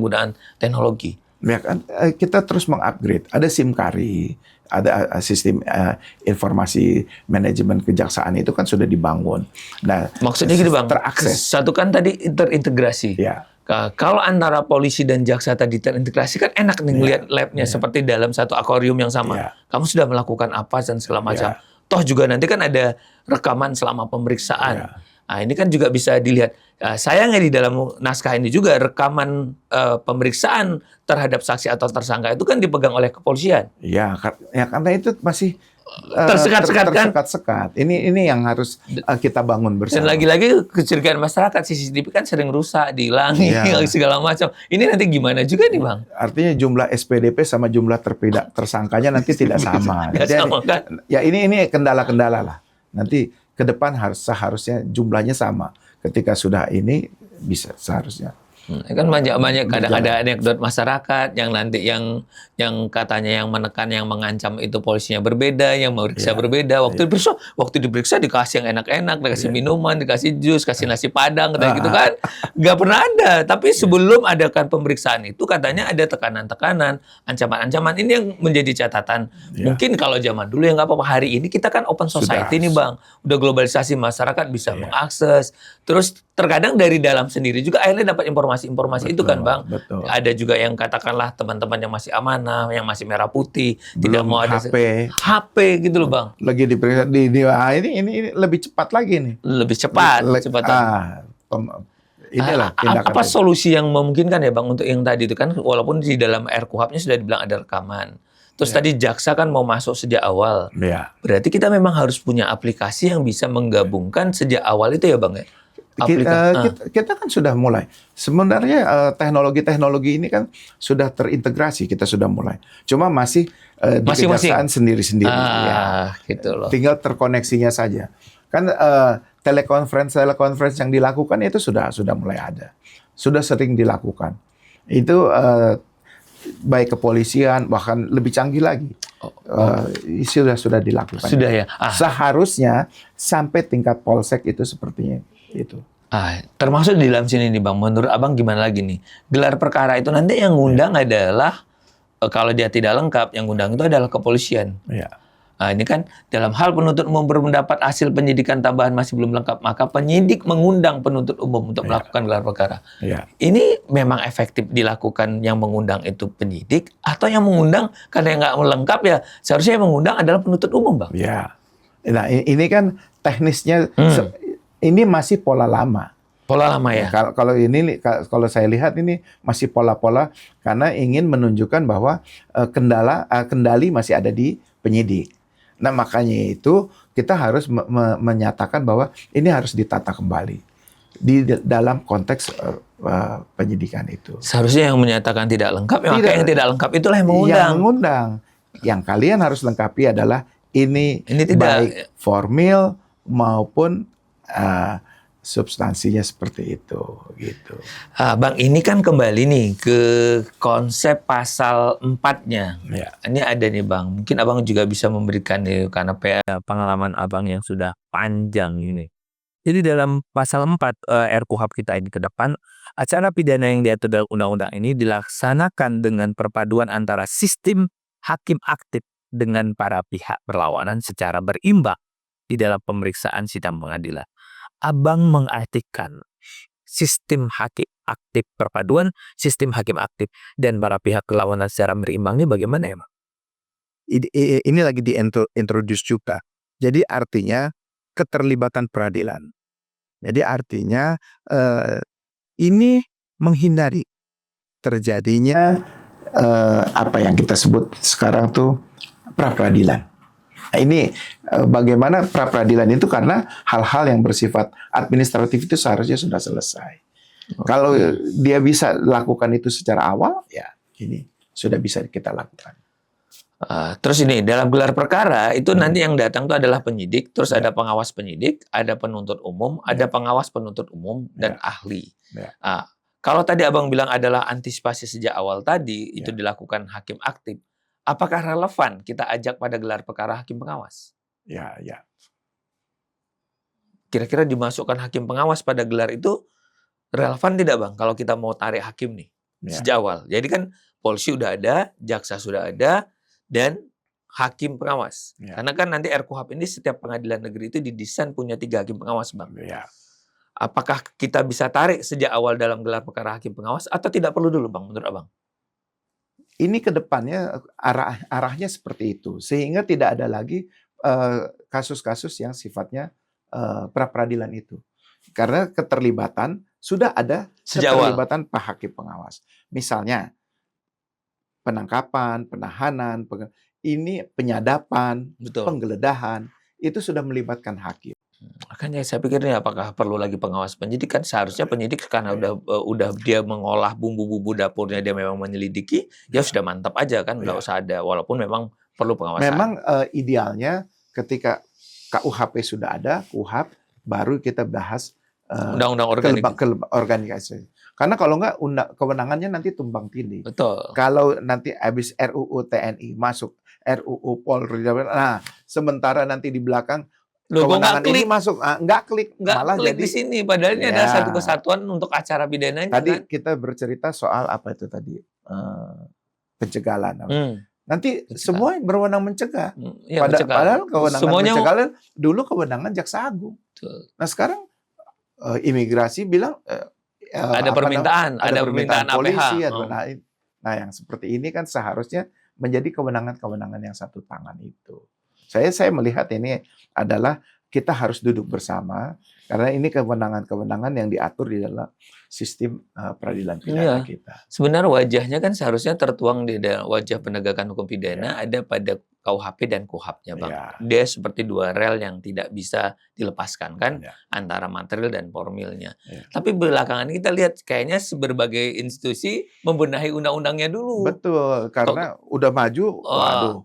[SPEAKER 1] teknologi.
[SPEAKER 2] Ya kan, kita terus mengupgrade. Ada SIMKARI, ada sistem informasi manajemen kejaksaan itu kan sudah dibangun. Nah,
[SPEAKER 1] maksudnya gitu Bang,
[SPEAKER 2] terakses.
[SPEAKER 1] Satu kan tadi terintegrasi.
[SPEAKER 2] Ya.
[SPEAKER 1] Kalau antara polisi dan jaksa tadi terintegrasi kan enak nih ngelihat labnya seperti dalam satu akuarium yang sama. Kamu sudah melakukan apa dan segala macam. Toh juga nanti kan ada rekaman selama pemeriksaan. Nah, ini kan juga bisa dilihat. Sayangnya di dalam naskah ini juga rekaman pemeriksaan terhadap saksi atau tersangka itu kan dipegang oleh kepolisian.
[SPEAKER 2] Ya karena itu masih
[SPEAKER 1] tersekat-sekat.
[SPEAKER 2] Ini yang harus kita bangun bersama.
[SPEAKER 1] Dan lagi-lagi kecurigaan masyarakat, CCTV kan sering rusak, dihilangi, segala macam. Ini nanti gimana juga nih Bang?
[SPEAKER 2] Artinya jumlah SPDP sama jumlah tersangkanya nanti tidak sama.
[SPEAKER 1] Sama kan?
[SPEAKER 2] Ya ini kendala-kendala lah. Nanti ke depan seharusnya jumlahnya sama. Ketika sudah ini bisa seharusnya.
[SPEAKER 1] Kan banyak kadang ada anekdot masyarakat yang nanti yang katanya yang menekan, yang mengancam itu polisinya berbeda, yang memeriksa berbeda. Waktu diperiksa dikasih yang enak-enak, dikasih minuman, dikasih jus, kasih nasi padang, kayak gitu kan. Nggak pernah ada. Tapi sebelum adakan pemeriksaan itu katanya ada tekanan-tekanan, ancaman-ancaman. Ini yang menjadi catatan. Mungkin kalau zaman dulu ya nggak apa-apa. Hari ini kita kan open society nih Bang. Udah globalisasi, masyarakat bisa mengakses. Terus terkadang dari dalam sendiri juga akhirnya dapat informasi itu kan Bang.
[SPEAKER 2] Betul.
[SPEAKER 1] Ada juga yang katakanlah teman-teman yang masih amanah, yang masih merah putih, tidak mau ada HP gitu loh Bang.
[SPEAKER 2] Lagi diperiksa ini lebih cepat lagi nih.
[SPEAKER 1] Lebih cepat.
[SPEAKER 2] Inilah tindakan.
[SPEAKER 1] Apa solusi yang memungkinkan ya Bang untuk yang tadi itu kan walaupun di dalam RKUHP-nya sudah dibilang ada rekaman. Terus tadi jaksa kan mau masuk sejak awal. Berarti kita memang harus punya aplikasi yang bisa menggabungkan sejak awal itu ya Bang ya?
[SPEAKER 2] Kita kan sudah mulai. Sebenarnya teknologi ini kan sudah terintegrasi, kita sudah mulai. Cuma masih di kejaksaan sendiri-sendiri.
[SPEAKER 1] Gitu loh.
[SPEAKER 2] Tinggal terkoneksinya saja. Kan telekonferensi yang dilakukan itu sudah mulai ada. Sudah sering dilakukan. Itu baik kepolisian bahkan lebih canggih lagi. Sudah dilakukan.
[SPEAKER 1] Sudah ya.
[SPEAKER 2] Seharusnya sampai tingkat polsek itu sepertinya itu.
[SPEAKER 1] Termasuk di dalam sini nih Bang, menurut Abang gimana lagi nih? Gelar perkara itu nanti yang ngundang adalah kalau dia tidak lengkap, yang ngundang itu adalah kepolisian. Ini kan dalam hal penuntut umum berpendapat hasil penyidikan tambahan masih belum lengkap, maka penyidik mengundang penuntut umum untuk melakukan gelar perkara. Ini memang efektif dilakukan yang mengundang itu penyidik atau yang mengundang karena yang nggak lengkap ya seharusnya yang mengundang adalah penuntut umum Bang.
[SPEAKER 2] Nah ini kan teknisnya ini masih pola lama.
[SPEAKER 1] Pola lama ya.
[SPEAKER 2] Kalau saya lihat ini masih pola-pola karena ingin menunjukkan bahwa kendali masih ada di penyidik. Nah makanya itu kita harus menyatakan bahwa ini harus ditata kembali di dalam konteks penyidikan itu.
[SPEAKER 1] Seharusnya yang menyatakan tidak lengkap, maka yang tidak lengkap itulah yang mengundang.
[SPEAKER 2] Yang mengundang. Yang kalian harus lengkapi adalah ini
[SPEAKER 1] tidak
[SPEAKER 2] baik formil maupun substansinya seperti itu, gitu.
[SPEAKER 1] Bang, ini kan kembali nih ke konsep pasal 4-nya. Ini ada nih Bang. Mungkin Abang juga bisa memberikan nih karena pengalaman Abang yang sudah panjang ini. Jadi dalam pasal 4 RKUHP kita ini ke depan
[SPEAKER 3] Acara pidana yang diatur dalam undang-undang ini dilaksanakan dengan perpaduan antara sistem hakim aktif dengan para pihak berlawanan secara berimbang di dalam pemeriksaan sidang pengadilan. Abang mengartikan sistem hakim aktif perpaduan, sistem hakim aktif dan para pihak berlawanan secara berimbang ini bagaimana ya, Bang?
[SPEAKER 2] Ini lagi diintroduce juga. Jadi artinya keterlibatan peradilan. Jadi artinya ini menghindari terjadinya apa yang kita sebut sekarang tuh pra-peradilan. Nah, ini bagaimana pra-peradilan itu karena hal-hal yang bersifat administratif itu seharusnya sudah selesai. Kalau dia bisa lakukan itu secara awal, ya ini sudah bisa kita lakukan.
[SPEAKER 1] Terus ini dalam gelar perkara itu nanti yang datang itu adalah penyidik, terus ada pengawas penyidik, ada penuntut umum, ada pengawas penuntut umum dan ahli. Kalau tadi Abang bilang adalah antisipasi sejak awal tadi itu dilakukan hakim aktif, apakah relevan kita ajak pada gelar perkara hakim pengawas?
[SPEAKER 2] Ya.
[SPEAKER 1] Kira-kira dimasukkan hakim pengawas pada gelar itu relevan tidak, Bang? Kalau kita mau tarik hakim nih sejak awal. Jadi kan polisi udah ada, jaksa sudah ada, dan hakim pengawas. Karena kan nanti RKUHP ini setiap pengadilan negeri itu didesain punya 3 hakim pengawas, Bang. Apakah kita bisa tarik sejak awal dalam gelar perkara hakim pengawas atau tidak perlu dulu, Bang, menurut Abang?
[SPEAKER 2] Ini ke depannya arahnya seperti itu. Sehingga tidak ada lagi kasus-kasus yang sifatnya pra-peradilan itu. Karena keterlibatan, sudah ada keterlibatan Pak Hakim Pengawas. Misalnya, penangkapan, penahanan, ini penyadapan, penggeledahan, itu sudah melibatkan hakim.
[SPEAKER 1] Makanya saya pikir ini apakah perlu lagi pengawas penyidik? Kan seharusnya penyidik karena udah dia mengolah bumbu-bumbu dapurnya, dia memang menyelidiki, ya sudah mantap aja kan, nggak usah ada, walaupun memang perlu pengawasan.
[SPEAKER 2] Memang idealnya ketika KUHP sudah ada, KUHAP, baru kita bahas
[SPEAKER 1] undang-undang
[SPEAKER 2] organisasi. Karena kalau nggak kewenangannya nanti tumpang tindih.
[SPEAKER 1] Betul.
[SPEAKER 2] Kalau nanti habis RUU TNI masuk RUU Polri, nah sementara nanti di belakang kewenangan ini masuk nggak klik, malah
[SPEAKER 1] klik
[SPEAKER 2] jadi
[SPEAKER 1] di sini. Padahal ini ada satu kesatuan untuk acara pidananya.
[SPEAKER 2] Tadi kita bercerita soal apa itu tadi pencegahan. Nanti semua berwenang mencegah. Padahal kewenangan pencegahan dulu kewenangan Jaksa Agung. Nah sekarang imigrasi bilang
[SPEAKER 1] ada permintaan
[SPEAKER 2] polisi,
[SPEAKER 1] APH.
[SPEAKER 2] Nah yang seperti ini kan seharusnya menjadi kewenangan-kewenangan yang satu tangan itu. Saya melihat ini adalah kita harus duduk bersama karena ini kewenangan-kewenangan yang diatur di dalam sistem peradilan pidana kita.
[SPEAKER 1] Sebenarnya wajahnya kan seharusnya tertuang di dalam wajah penegakan hukum pidana ada pada KUHP dan KUHAP-nya, Bang. Dia seperti dua rel yang tidak bisa dilepaskan kan antara material dan formilnya. Tapi belakangan kita lihat kayaknya berbagai institusi membenahi undang-undangnya dulu.
[SPEAKER 2] Betul, karena udah maju, waduh.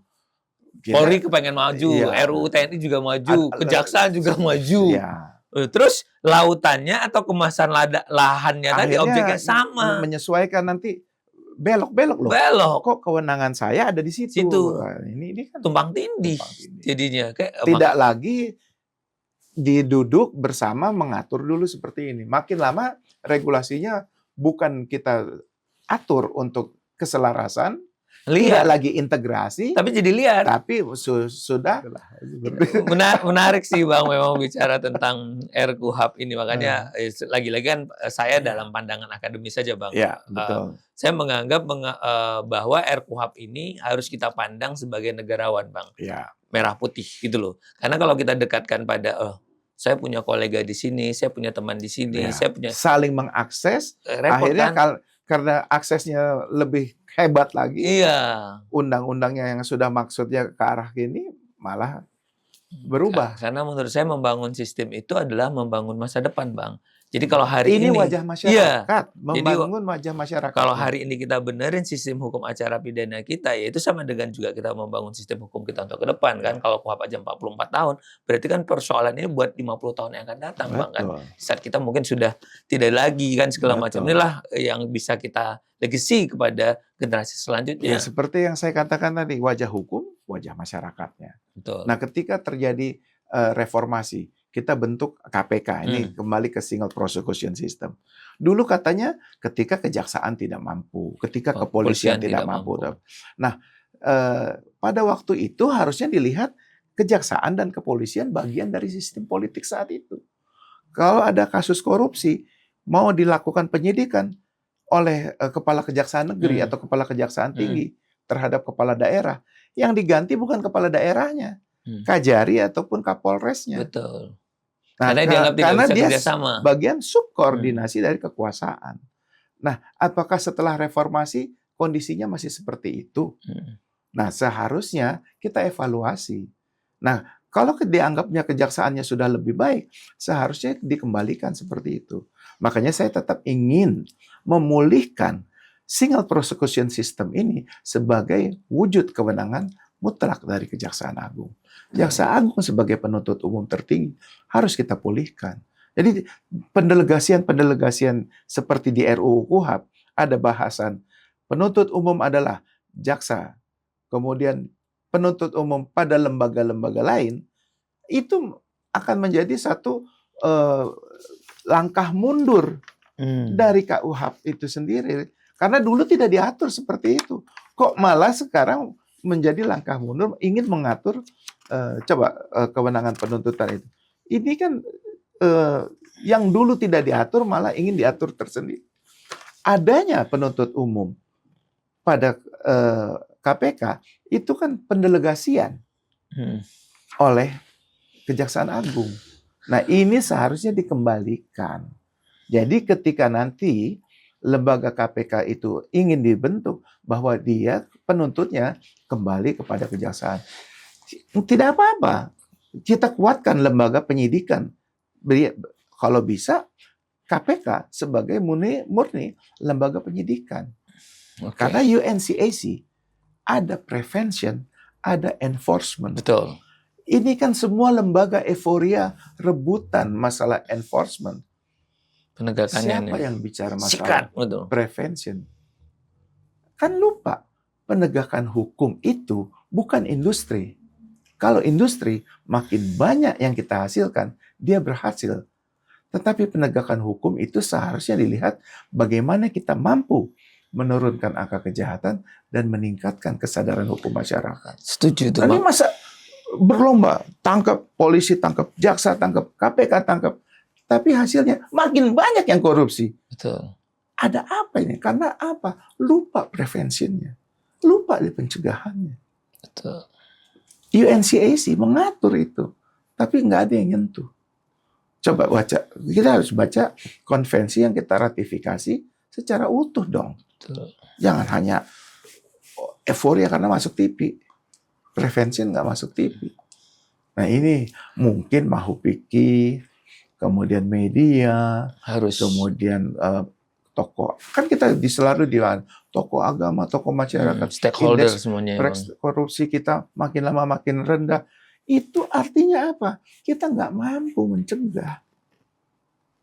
[SPEAKER 1] Polri kepengen maju, RUU TNI juga maju, kejaksaan juga maju. Terus lautannya atau kemasan lahannya tadi objeknya sama.
[SPEAKER 2] Menyesuaikan nanti belok-belok loh.
[SPEAKER 1] Belok.
[SPEAKER 2] Kok kewenangan saya ada di situ? Ini kan
[SPEAKER 1] tumpang tindih jadinya.
[SPEAKER 2] Tidak lagi diduduk bersama mengatur dulu seperti ini. Makin lama regulasinya bukan kita atur untuk keselarasan, tidak lagi integrasi,
[SPEAKER 1] tapi jadi liar.
[SPEAKER 2] Tapi sudah
[SPEAKER 1] menarik sih, Bang, memang bicara tentang RKUHP ini. Makanya lagi-lagi kan saya dalam pandangan akademis saja, Bang.
[SPEAKER 2] Ya, betul.
[SPEAKER 1] Saya menganggap bahwa RKUHP ini harus kita pandang sebagai negarawan, Bang. Merah putih gitu loh. Karena kalau kita dekatkan pada saya punya kolega di sini, saya punya teman di sini, saya punya
[SPEAKER 2] saling mengakses, akhirnya
[SPEAKER 1] kan?
[SPEAKER 2] Karena aksesnya lebih hebat lagi, undang-undangnya yang sudah maksudnya ke arah ini malah berubah.
[SPEAKER 1] Karena menurut saya membangun sistem itu adalah membangun masa depan, Bang. Jadi kalau hari ini
[SPEAKER 2] wajah masyarakat, membangun wajah masyarakat.
[SPEAKER 1] Kalau hari ini kita benerin sistem hukum acara pidana kita, ya itu sama dengan juga kita membangun sistem hukum kita untuk ke depan kan. Kalau KUHP aja 44 tahun, berarti kan persoalan ini buat 50 tahun yang akan datang, Bang kan. Saat kita mungkin sudah tidak lagi kan segala macam. Inilah yang bisa kita legacy kepada generasi selanjutnya.
[SPEAKER 2] Ya, seperti yang saya katakan tadi, wajah hukum, wajah masyarakatnya.
[SPEAKER 1] Betul.
[SPEAKER 2] Nah, ketika terjadi reformasi, kita bentuk KPK. Ini kembali ke single prosecution system. Dulu katanya ketika kejaksaan tidak mampu, ketika kepolisian tidak mampu. Nah, pada waktu itu harusnya dilihat kejaksaan dan kepolisian bagian dari sistem politik saat itu. Kalau ada kasus korupsi, mau dilakukan penyidikan oleh kepala kejaksaan negeri atau kepala kejaksaan tinggi terhadap kepala daerah, yang diganti bukan kepala daerahnya, Kajari ataupun Kapolresnya.
[SPEAKER 1] Betul.
[SPEAKER 2] Nah,
[SPEAKER 1] karena dia
[SPEAKER 2] sama. Bagian subkoordinasi dari kekuasaan. Nah, apakah setelah reformasi kondisinya masih seperti itu? Nah, seharusnya kita evaluasi. Nah, kalau dianggapnya kejaksaannya sudah lebih baik, seharusnya dikembalikan seperti itu. Makanya saya tetap ingin memulihkan single prosecution system ini sebagai wujud kewenangan mutlak dari Kejaksaan Agung. Jaksa Agung sebagai penuntut umum tertinggi harus kita pulihkan. Jadi pendelegasian seperti di RUU KUHP ada bahasan penuntut umum adalah jaksa, kemudian penuntut umum pada lembaga-lembaga lain, itu akan menjadi satu langkah mundur dari KUHP itu sendiri. Karena dulu tidak diatur seperti itu. Kok malah sekarang menjadi langkah mundur, ingin mengatur kewenangan penuntutan itu. Ini kan yang dulu tidak diatur malah ingin diatur tersendiri. Adanya penuntut umum pada KPK itu kan pendelegasian oleh Kejaksaan Agung. Nah, ini seharusnya dikembalikan. Jadi ketika nanti lembaga KPK itu ingin dibentuk, bahwa dia penuntutnya kembali kepada kejaksaan. Tidak apa-apa. Kita kuatkan lembaga penyidikan. Kalau bisa, KPK sebagai murni lembaga penyidikan. Karena UNCAC ada prevention, ada enforcement.
[SPEAKER 1] Betul.
[SPEAKER 2] Ini kan semua lembaga euforia rebutan masalah enforcement.
[SPEAKER 1] Penegakannya.
[SPEAKER 2] Siapa yang bicara masalah prevention? Kan lupa, penegakan hukum itu bukan industri. Kalau industri, makin banyak yang kita hasilkan, dia berhasil. Tetapi penegakan hukum itu seharusnya dilihat bagaimana kita mampu menurunkan angka kejahatan dan meningkatkan kesadaran hukum masyarakat.
[SPEAKER 1] Setuju itu.
[SPEAKER 2] Ini masa berlomba, tangkap polisi, tangkap jaksa, tangkap KPK, tangkap. Tapi hasilnya makin banyak yang korupsi.
[SPEAKER 1] Betul.
[SPEAKER 2] Ada apa ini? Karena apa? Lupa preventionnya. Lupa di pencegahannya.
[SPEAKER 1] Betul.
[SPEAKER 2] UNCAC mengatur itu. Tapi nggak ada yang nyentuh. Coba baca. Kita harus baca konvensi yang kita ratifikasi secara utuh dong.
[SPEAKER 1] Betul. Jangan
[SPEAKER 2] hanya euforia karena masuk TV. Prevention nggak masuk TV. Nah ini mungkin Mahupiki, kemudian media, kemudian tokoh. Kan kita selalu di tokoh agama, tokoh masyarakat,
[SPEAKER 1] stakeholder semuanya.
[SPEAKER 2] Korupsi kita makin lama makin rendah. Itu artinya apa? Kita nggak mampu mencegah.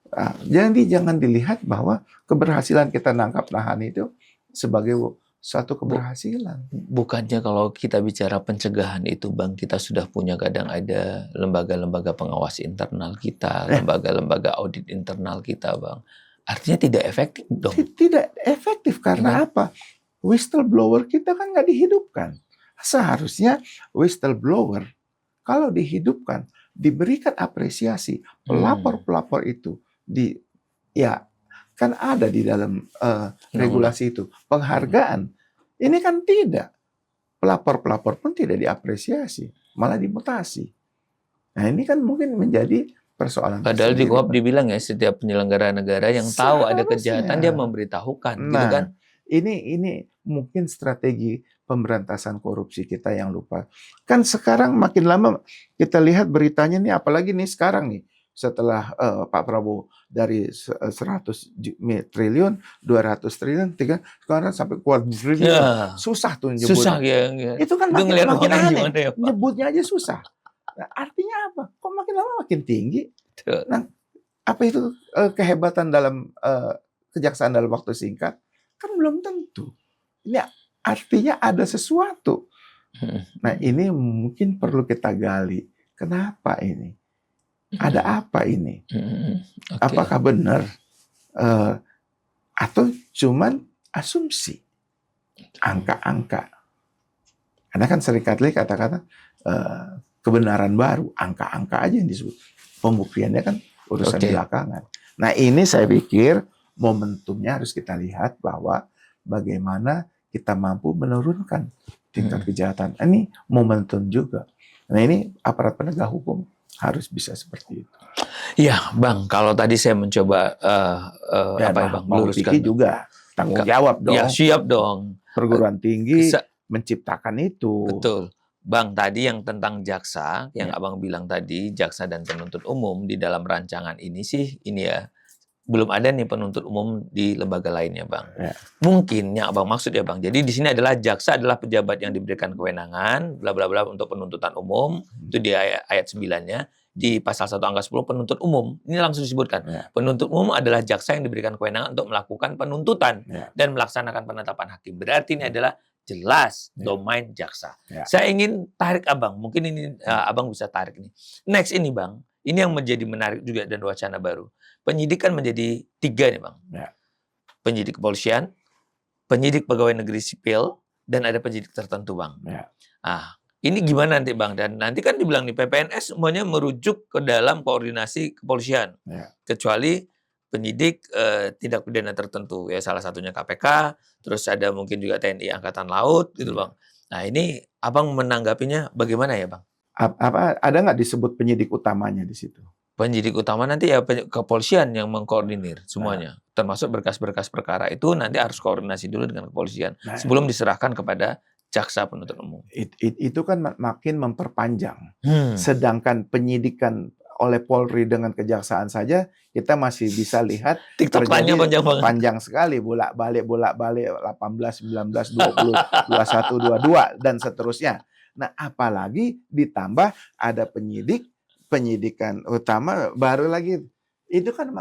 [SPEAKER 2] Nah, jadi jangan dilihat bahwa keberhasilan kita nangkap nahan itu sebagai satu keberhasilan.
[SPEAKER 1] Bukannya kalau kita bicara pencegahan itu, Bang, kita sudah punya kadang ada lembaga-lembaga pengawas internal kita, lembaga-lembaga audit internal kita, Bang. Artinya tidak efektif dong.
[SPEAKER 2] Tidak efektif karena apa? Whistleblower kita kan nggak dihidupkan. Seharusnya whistleblower kalau dihidupkan, diberikan apresiasi, pelapor-pelapor itu kan ada di dalam regulasi itu penghargaan. Ini kan tidak, pelapor-pelapor pun tidak diapresiasi, malah dimutasi. Nah ini kan mungkin menjadi persoalan.
[SPEAKER 1] Padahal di KUHP dibilang ya, setiap penyelenggara negara yang tahu ada kejahatan dia memberitahukan, gitu kan?
[SPEAKER 2] Ini mungkin strategi pemberantasan korupsi kita yang lupa. Kan sekarang makin lama kita lihat beritanya nih, apalagi nih sekarang nih. Setelah Pak Prabowo dari 100 triliun, 200 triliun, sekarang sampai kuadriliun.
[SPEAKER 1] Ya.
[SPEAKER 2] Susah tuh nyebut.
[SPEAKER 1] Susah ya.
[SPEAKER 2] Itu kan makin aneh.
[SPEAKER 1] Ya,
[SPEAKER 2] nyebutnya aja susah. Nah, artinya apa? Kok makin lama makin tinggi? Nah, apa itu kehebatan dalam kejaksaan dalam waktu singkat? Kan belum tentu. Ini artinya ada sesuatu. Nah, ini mungkin perlu kita gali. Kenapa ini? Ada apa ini?
[SPEAKER 1] Oke.
[SPEAKER 2] Apakah benar atau cuman asumsi, angka-angka? Karena kan seringkali kata-kata kebenaran baru, angka-angka aja yang disebut. Pembuktiannya kan urusan
[SPEAKER 1] Oke.
[SPEAKER 2] belakangan. Nah ini saya pikir momentumnya harus kita lihat bahwa bagaimana kita mampu menurunkan tingkat kejahatan. Ini momentum juga. Nah ini aparat penegak hukum harus bisa seperti itu.
[SPEAKER 1] Iya, Bang. Kalau tadi saya mencoba
[SPEAKER 2] Ya,
[SPEAKER 1] apa ya, Bang,
[SPEAKER 2] mau
[SPEAKER 1] meluruskan.
[SPEAKER 2] pikir juga tanggung jawab dong.
[SPEAKER 1] Ya, siap dong.
[SPEAKER 2] Perguruan tinggi
[SPEAKER 1] Sa-
[SPEAKER 2] menciptakan itu.
[SPEAKER 1] Betul. Bang, tadi yang tentang jaksa, yang
[SPEAKER 2] Ya.
[SPEAKER 1] Abang bilang tadi, jaksa dan penuntut umum di dalam rancangan ini sih, ini ya, belum ada nih penuntut umum di lembaga lainnya, Bang.
[SPEAKER 2] Ya.
[SPEAKER 1] Mungkin yang Abang maksud ya, Bang. Jadi di sini adalah jaksa adalah pejabat yang diberikan kewenangan, bla bla bla untuk penuntutan umum, itu di ayat 9-nya. Di pasal 1 angka 10 penuntut umum, ini langsung disebutkan.
[SPEAKER 2] Ya.
[SPEAKER 1] Penuntut umum adalah jaksa yang diberikan kewenangan untuk melakukan penuntutan
[SPEAKER 2] Ya.
[SPEAKER 1] dan melaksanakan penetapan hakim. Berarti ini adalah jelas
[SPEAKER 2] Ya.
[SPEAKER 1] domain jaksa.
[SPEAKER 2] Ya.
[SPEAKER 1] Saya ingin tarik Abang, mungkin ini Abang bisa tarik ini. Next ini, Bang. Ini yang menjadi menarik juga dan wacana baru. Penyidik kan menjadi 3 nih, Bang.
[SPEAKER 2] Ya.
[SPEAKER 1] Penyidik kepolisian, penyidik pegawai negeri sipil, dan ada penyidik tertentu, Bang.
[SPEAKER 2] Ya.
[SPEAKER 1] Ini gimana nanti, Bang? Dan nanti kan dibilang nih PPNS semuanya merujuk ke dalam koordinasi kepolisian.
[SPEAKER 2] Ya.
[SPEAKER 1] Kecuali penyidik tindak pidana tertentu. Ya salah satunya KPK, terus ada mungkin juga TNI Angkatan Laut gitu, Bang. Nah, ini Abang menanggapinya bagaimana ya, Bang?
[SPEAKER 2] Ada nggak disebut penyidik utamanya di situ?
[SPEAKER 1] Penyidik utama nanti ya kepolisian yang mengkoordinir semuanya. Termasuk berkas-berkas perkara itu nanti harus koordinasi dulu dengan kepolisian sebelum diserahkan kepada jaksa penuntut umum.
[SPEAKER 2] Itu kan makin memperpanjang. Sedangkan penyidikan oleh Polri dengan kejaksaan saja kita masih bisa lihat
[SPEAKER 1] TikTok-nya panjang banget.
[SPEAKER 2] Panjang sekali, bolak-balik 18, 19, 20, 21, 22 dan seterusnya. Nah, apalagi ditambah ada penyidikan utama baru lagi. Itu kan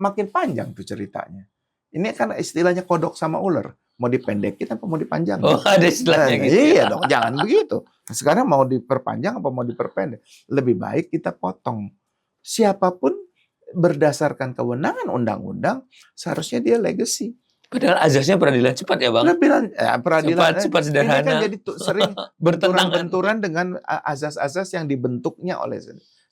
[SPEAKER 2] makin panjang tuh ceritanya. Ini kan istilahnya kodok sama ular. Mau dipendekin apa mau dipanjangin?
[SPEAKER 1] Oh, ada istilahnya gitu.
[SPEAKER 2] Iya dong, jangan begitu. Sekarang mau diperpanjang apa mau diperpendek? Lebih baik kita potong. Siapapun berdasarkan kewenangan undang-undang, seharusnya dia legacy.
[SPEAKER 1] Padahal azasnya peradilan cepat ya, Bang?
[SPEAKER 2] Peradilan
[SPEAKER 1] cepat sederhana.
[SPEAKER 2] Ini kan jadi sering benturan dengan azas-azas yang dibentuknya oleh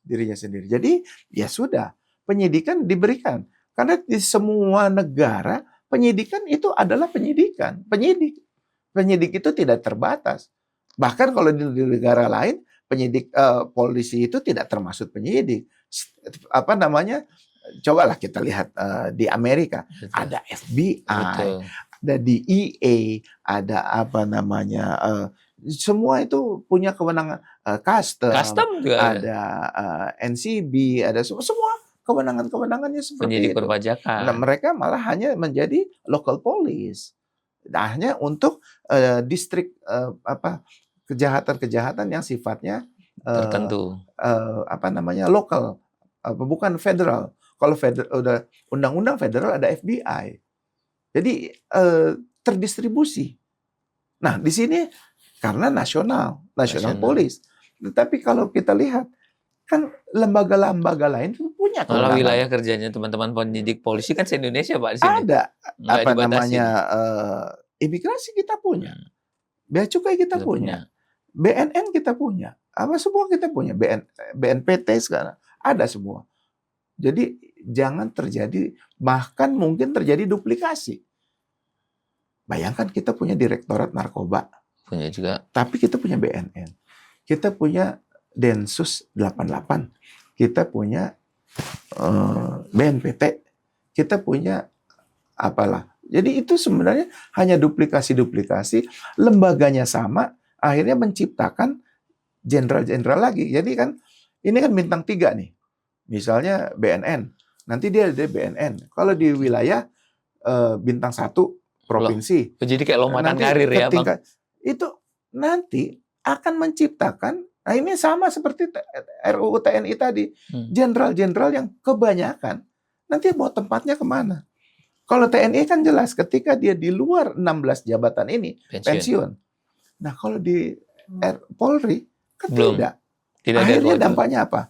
[SPEAKER 2] dirinya sendiri. Jadi ya sudah, penyidikan diberikan. Karena di semua negara penyidikan itu adalah penyidikan. Penyidik itu tidak terbatas. Bahkan kalau di negara lain penyidik polisi itu tidak termasuk penyidik. Cobalah kita lihat di Amerika.
[SPEAKER 1] Betul.
[SPEAKER 2] Ada FBI,
[SPEAKER 1] Betul.
[SPEAKER 2] ada DEA, ada semua itu punya kewenangan custom juga ada NCB, ada semua kewenangannya seperti
[SPEAKER 1] penyidik
[SPEAKER 2] itu.
[SPEAKER 1] perpajakan.
[SPEAKER 2] Nah, mereka malah hanya menjadi local police. Hanya untuk distrik kejahatan-kejahatan yang sifatnya
[SPEAKER 1] tertentu.
[SPEAKER 2] Lokal, bukan federal. Kalau udah undang-undang federal ada FBI. Jadi terdistribusi. Nah, di sini karena nasional police. Tetapi kalau kita lihat kan lembaga-lembaga lain itu punya
[SPEAKER 1] kalau wilayah kerjanya teman-teman penyidik polisi kan se-Indonesia, Pak, di sini.
[SPEAKER 2] Ada
[SPEAKER 1] dibatasi.
[SPEAKER 2] Imigrasi kita punya. Bea cukai kita punya. BNN kita punya. Semua kita punya. BNPT sekarang ada semua. Jadi jangan terjadi, bahkan mungkin terjadi duplikasi. Bayangkan kita punya Direktorat Narkoba.
[SPEAKER 1] Punya juga.
[SPEAKER 2] Tapi kita punya BNN. Kita punya Densus 88. Kita punya BNPT. Kita punya apalah. Jadi itu sebenarnya hanya duplikasi-duplikasi. Lembaganya sama, akhirnya menciptakan jenderal-jenderal lagi. Jadi kan, ini kan bintang 3 nih. Misalnya BNN. Nanti dia ada BNN. Kalau di wilayah bintang 1 provinsi.
[SPEAKER 1] Jadi kayak lompatan karir ya, Bang.
[SPEAKER 2] Itu nanti akan menciptakan, nah ini sama seperti RUU TNI tadi. Jenderal-jenderal yang kebanyakan. Nanti mau tempatnya kemana? Kalau TNI kan jelas ketika dia di luar 16 jabatan ini, pensiun. Nah kalau di Polri kan tidak. Akhirnya dampaknya apa?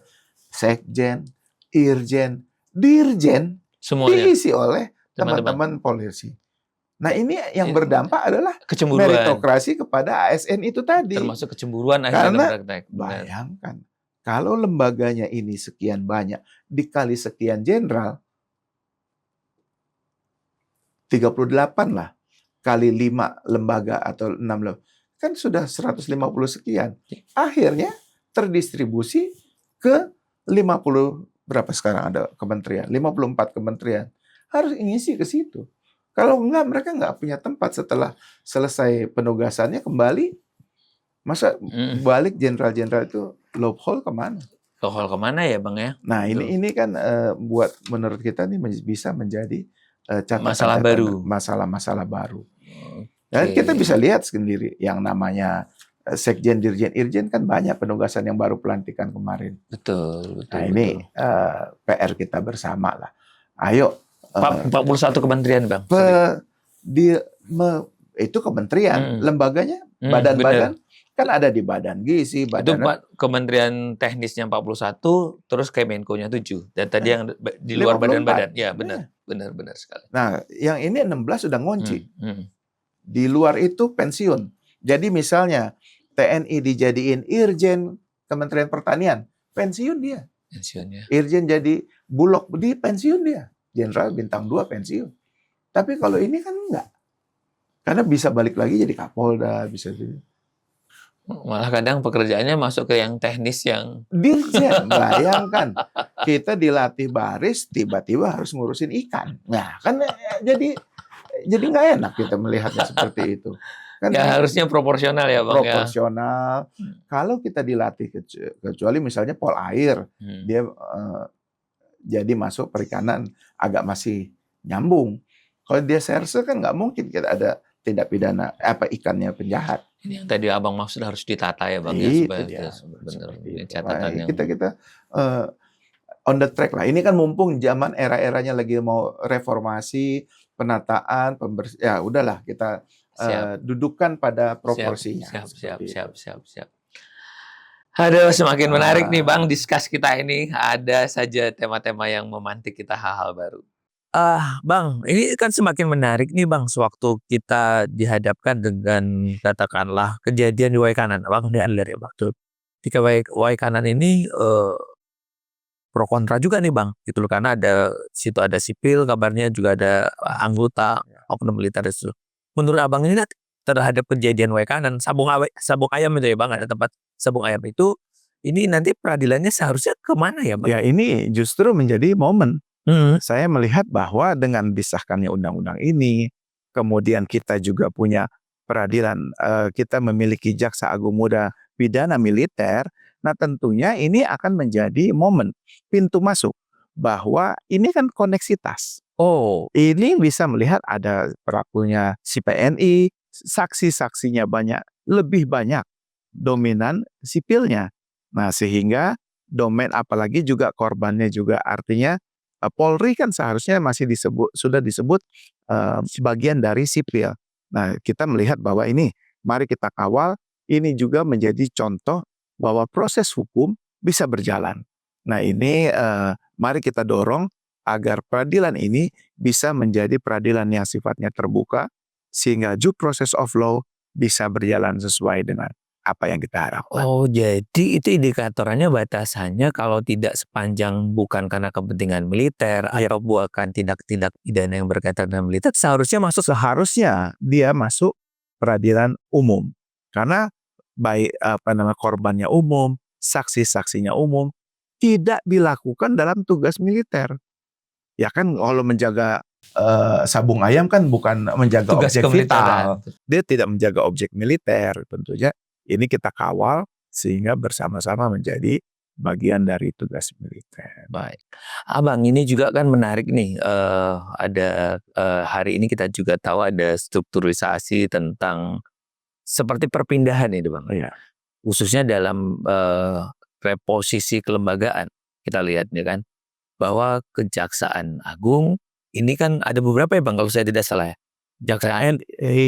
[SPEAKER 2] sekjen, irjen, dirjen
[SPEAKER 1] Semuanya
[SPEAKER 2] diisi oleh
[SPEAKER 1] teman-teman.
[SPEAKER 2] teman-teman polisi. Nah ini yang berdampak adalah
[SPEAKER 1] Kecemburuan,
[SPEAKER 2] meritokrasi kepada ASN itu tadi.
[SPEAKER 1] termasuk kecemburuan
[SPEAKER 2] Karena
[SPEAKER 1] akhirnya praktek. Benar.
[SPEAKER 2] bayangkan, kalau lembaganya ini sekian banyak, dikali sekian jenderal, 38 lah, kali 5 lembaga atau 6 lembaga, kan sudah 150 sekian. Akhirnya terdistribusi ke 50, berapa sekarang ada kementerian? 54 kementerian. Harus ngisi ke situ. Kalau enggak, mereka nggak punya tempat setelah selesai penugasannya kembali. Masa balik jenderal-jenderal itu loophole kemana?
[SPEAKER 1] Loophole kemana ya Bang ya?
[SPEAKER 2] Nah ini kan buat menurut kita nih bisa menjadi
[SPEAKER 1] Masalah baru.
[SPEAKER 2] Masalah-masalah baru.
[SPEAKER 1] Oke.
[SPEAKER 2] Dan kita bisa lihat sendiri yang namanya sekjen, dirjen, irjen kan banyak penugasan yang baru pelantikan kemarin.
[SPEAKER 1] Betul.
[SPEAKER 2] Nah ini PR kita bersama lah. Ayo.
[SPEAKER 1] 41 kementerian Bang.
[SPEAKER 2] Itu kementerian, lembaganya, badan-badan kan ada di Badan Gizi,
[SPEAKER 1] Itu kementerian teknisnya 41, terus Kemenko-nya 7. Dan tadi yang di luar
[SPEAKER 2] 54.
[SPEAKER 1] badan-badan. Ya benar sekali.
[SPEAKER 2] Nah yang ini 16 sudah ngunci. Di luar itu pensiun. Jadi misalnya TNI dijadiin irjen Kementerian Pertanian, pensiun dia.
[SPEAKER 1] Pensiunnya.
[SPEAKER 2] Irjen jadi bulog, di pensiun dia. Jenderal bintang 2 pensiun. Tapi kalau ini kan enggak. Karena bisa balik lagi jadi Kapolda, bisa jadi.
[SPEAKER 1] Malah kadang pekerjaannya masuk ke yang teknis yang
[SPEAKER 2] dirjen. Bayangkan kita dilatih baris, tiba-tiba harus ngurusin ikan. Nah, kan jadi nggak enak kita melihatnya seperti itu. Kan
[SPEAKER 1] ya harusnya proporsional ya Bang.
[SPEAKER 2] Proporsional. Kalau kita dilatih kecuali misalnya pol air, dia jadi masuk perikanan agak masih nyambung. Kalau dia serse kan nggak mungkin kita ada tindak pidana ikannya penjahat.
[SPEAKER 1] Ini yang tadi Abang maksud harus ditata ya Bang
[SPEAKER 2] ya.
[SPEAKER 1] Benar. Catatan yang
[SPEAKER 2] kita on the track lah. Ini kan mumpung zaman era-eranya lagi mau reformasi, penataan, ya udahlah kita dudukkan pada proporsinya.
[SPEAKER 1] Siap. Aduh, semakin menarik nih Bang diskus kita ini. Ada saja tema-tema yang memantik kita hal-hal baru.
[SPEAKER 3] Bang, ini kan semakin menarik nih Bang, sewaktu kita dihadapkan dengan katakanlah kejadian di Waikanan. Bang, lihat ya waktu di Waikanan ini pro kontra juga nih Bang, gitu loh, karena situ ada sipil, kabarnya juga ada anggota oknum militer itu. Menurut Abang ini terhadap kejadian Waikanan, sabung ayam itu ya Bang, ada tempat sabung ayam itu, ini nanti peradilannya seharusnya kemana ya Bang?
[SPEAKER 2] Ya ini justru menjadi momen. Saya melihat bahwa dengan disahkannya undang-undang ini, kemudian kita juga punya peradilan, kita memiliki Jaksa Agung Muda Pidana Militer, nah tentunya ini akan menjadi momen, pintu masuk, bahwa ini kan koneksitas. Ini bisa melihat ada pelakunya si PNI, saksi-saksinya lebih banyak, dominan sipilnya. Nah sehingga domain apalagi juga korbannya juga artinya, Polri kan seharusnya masih sudah disebut sebagian dari sipil. Nah, kita melihat bahwa ini, mari kita kawal, ini juga menjadi contoh bahwa proses hukum bisa berjalan. Nah, ini mari kita dorong agar peradilan ini bisa menjadi peradilan yang sifatnya terbuka, sehingga due process of law bisa berjalan sesuai dengan apa yang kita harapkan.
[SPEAKER 3] Jadi itu indikatornya batasannya kalau tidak sepanjang bukan karena kepentingan militer atau bukan tindak-tindak pidana yang berkaitan dengan militer, seharusnya dia masuk peradilan umum. Karena baik korbannya umum, saksi-saksinya umum, tidak dilakukan dalam tugas militer. Ya kan kalau menjaga sabung ayam kan bukan menjaga
[SPEAKER 1] tugas
[SPEAKER 2] objek vital. Dia tidak menjaga objek militer tentunya. Ini kita kawal sehingga bersama-sama menjadi bagian dari tugas militer.
[SPEAKER 3] Baik, Abang ini juga kan menarik nih. Ada hari ini kita juga tahu ada strukturisasi tentang seperti perpindahan ini, Bang.
[SPEAKER 2] Iya.
[SPEAKER 3] Khususnya dalam reposisi kelembagaan. Kita lihat ya kan bahwa Kejaksaan Agung ini kan ada beberapa ya Bang kalau saya tidak salah ya. Jaksa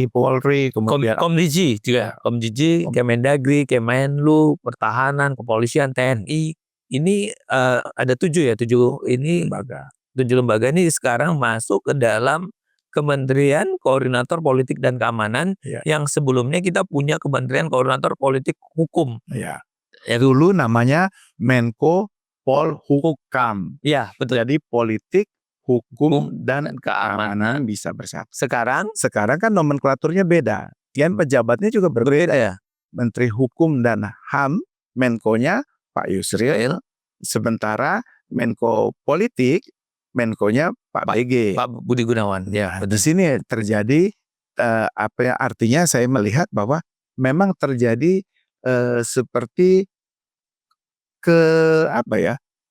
[SPEAKER 2] Polri, kemudian
[SPEAKER 3] Komdiji juga, Komdiji, Kemendagri, Kemenlu, Pertahanan, Kepolisian, TNI, ini ada 7 ya, 7 ini
[SPEAKER 2] lembaga.
[SPEAKER 3] 7 lembaga ini sekarang masuk ke dalam Kementerian Koordinator Politik dan Keamanan
[SPEAKER 2] Ya.
[SPEAKER 3] yang sebelumnya kita punya Kementerian Koordinator Politik Hukum.
[SPEAKER 2] Ya.
[SPEAKER 3] Ya,
[SPEAKER 2] Dulu namanya Menko Polhukam.
[SPEAKER 3] ya betul.
[SPEAKER 2] Jadi politik, hukum, dan
[SPEAKER 3] dan
[SPEAKER 2] keamanan bisa bersatu.
[SPEAKER 3] Sekarang
[SPEAKER 2] Sekarang kan nomenklaturnya beda. Kian pejabatnya juga berbeda ya. Menteri Hukum dan HAM, Menkonya Pak Yusril. Sementara Menko Politik, Menkonya Pak BG.
[SPEAKER 3] Pak Budi Gunawan. Ya,
[SPEAKER 2] Di sini terjadi apa ya, artinya saya melihat bahwa memang terjadi seperti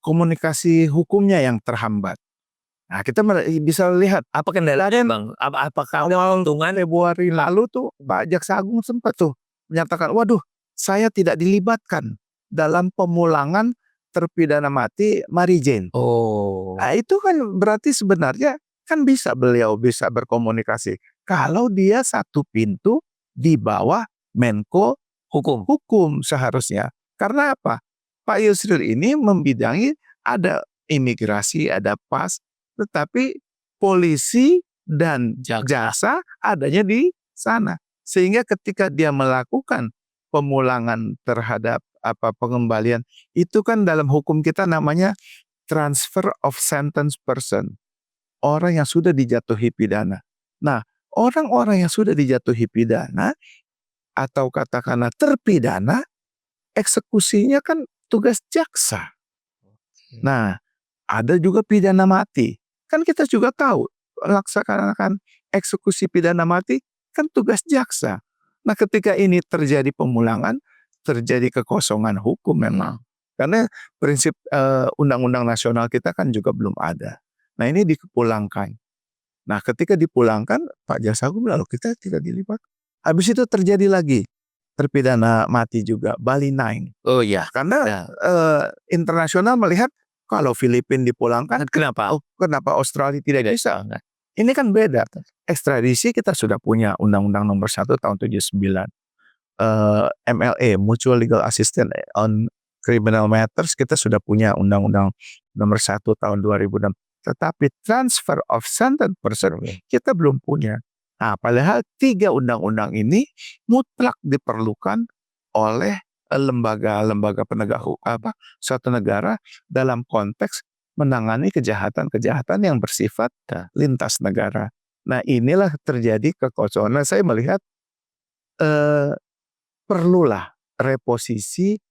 [SPEAKER 2] komunikasi hukumnya yang terhambat. Nah, kita bisa lihat
[SPEAKER 3] Apa kendalanya, Bang? Apakah keuntungan?
[SPEAKER 2] Februari lalu tuh Pak Jaksa Agung sempat tuh menyatakan, waduh, saya tidak dilibatkan dalam pemulangan terpidana mati Mary Jane.
[SPEAKER 3] Oh.
[SPEAKER 2] Nah, itu kan berarti sebenarnya kan beliau bisa berkomunikasi kalau dia satu pintu di bawah Menko Hukum seharusnya. Karena apa? Pak Yusril ini membidangi ada imigrasi, ada PAS, tetapi polisi dan jaksa adanya di sana. Sehingga ketika dia melakukan pemulangan terhadap pengembalian, itu kan dalam hukum kita namanya transfer of sentence person. Orang yang sudah dijatuhi pidana. Nah, orang-orang yang sudah dijatuhi pidana atau katakanlah terpidana, eksekusinya kan tugas jaksa. Nah, ada juga pidana mati. Kan kita juga tahu, melaksanakan eksekusi pidana mati kan tugas jaksa. Nah, ketika ini terjadi pemulangan, terjadi kekosongan hukum memang. Karena prinsip undang-undang nasional kita kan juga belum ada. Nah, ini dipulangkan. Nah, ketika dipulangkan, Pak Jaksa Agung lalu kita tidak dilibat. Habis itu terjadi lagi terpidana mati juga, Bali 9.
[SPEAKER 3] Oh iya.
[SPEAKER 2] Karena internasional melihat kalau Filipina dipulangkan,
[SPEAKER 3] Kenapa?
[SPEAKER 2] kenapa Australia tidak bisa? Ini kan beda. Ekstradisi kita sudah punya Undang-Undang Nomor 1 Tahun 79. MLA, Mutual Legal Assistance on Criminal Matters, kita sudah punya Undang-Undang Nomor 1 Tahun 2006. Tetapi transfer of sentence person kita belum punya. Nah, padahal 3 undang-undang ini mutlak diperlukan oleh lembaga-lembaga penegak hukum suatu negara dalam konteks menangani kejahatan-kejahatan yang bersifat lintas negara. Nah, inilah terjadi kekosongan. Nah, saya melihat perlulah reposisi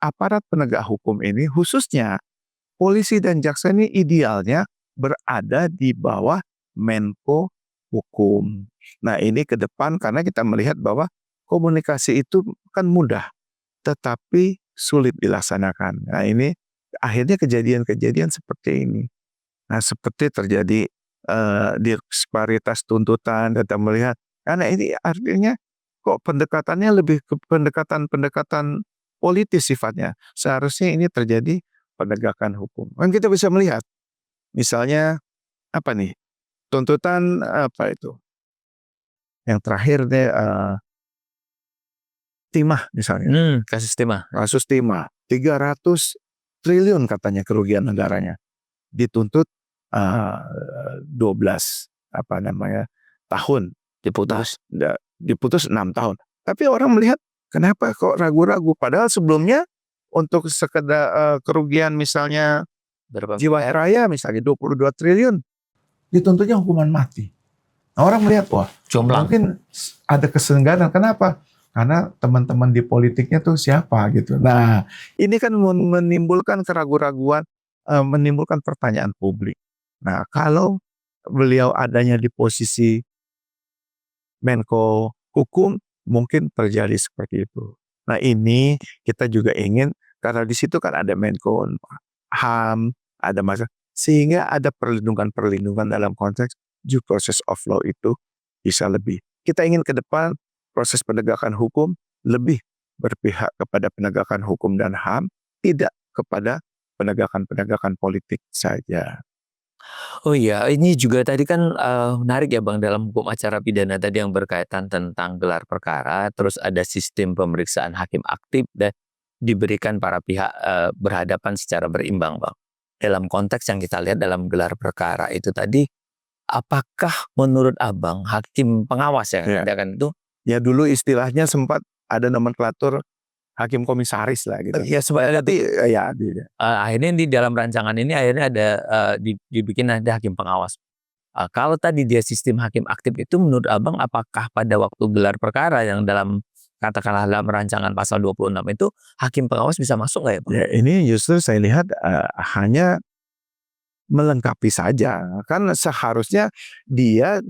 [SPEAKER 2] aparat penegak hukum ini, khususnya polisi dan jaksa ini idealnya berada di bawah Menko Hukum. Nah, ini ke depan karena kita melihat bahwa komunikasi itu kan mudah, tetapi sulit dilaksanakan. Nah, ini akhirnya kejadian-kejadian seperti ini. Nah, seperti terjadi disparitas tuntutan, kita melihat. Karena ini artinya kok pendekatannya lebih ke pendekatan politis sifatnya. Seharusnya ini terjadi penegakan hukum. Kan kita bisa melihat, misalnya apa nih, tuntutan apa itu? Yang terakhir deh, timah misalnya.
[SPEAKER 3] Kasus timah.
[SPEAKER 2] Kasus timah, 300 triliun katanya kerugian negaranya. Dituntut 12 tahun. Diputus 6 tahun. Tapi orang melihat kenapa kok ragu-ragu, padahal sebelumnya untuk sekedar kerugian misalnya Jiwasraya misalnya 22 triliun dituntutnya hukuman mati. Nah, orang melihat wah, mungkin ada kesengganan. Kenapa? Karena teman-teman di politiknya tuh siapa gitu. Nah, ini kan menimbulkan keraguan-raguan, menimbulkan pertanyaan publik. Nah, kalau beliau adanya di posisi Menko Hukum, mungkin terjadi seperti itu. Nah, ini kita juga ingin, karena di situ kan ada Menko HAM, ada masalah, sehingga ada perlindungan dalam konteks due process of law itu bisa lebih. Kita ingin ke depan proses penegakan hukum lebih berpihak kepada penegakan hukum dan HAM, tidak kepada penegakan politik saja.
[SPEAKER 3] Oh iya, ini juga tadi kan menarik ya Bang, dalam hukum acara pidana tadi yang berkaitan tentang gelar perkara, terus ada sistem pemeriksaan hakim aktif dan diberikan para pihak berhadapan secara berimbang, Bang. Dalam konteks yang kita lihat dalam gelar perkara itu tadi, apakah menurut Abang hakim pengawas
[SPEAKER 2] Ya.
[SPEAKER 3] kan itu
[SPEAKER 2] Ya dulu istilahnya sempat ada nomenklatur hakim komisaris lah gitu.
[SPEAKER 3] ya supaya
[SPEAKER 2] Tapi ya
[SPEAKER 3] akhirnya di dalam rancangan ini akhirnya ada dibikin ada hakim pengawas. Kalau tadi dia sistem hakim aktif itu menurut Abang apakah pada waktu gelar perkara yang dalam katakanlah dalam rancangan pasal 26 itu hakim pengawas bisa masuk nggak ya, Bang?
[SPEAKER 2] ya ini justru saya lihat hanya melengkapi saja. Kan seharusnya dia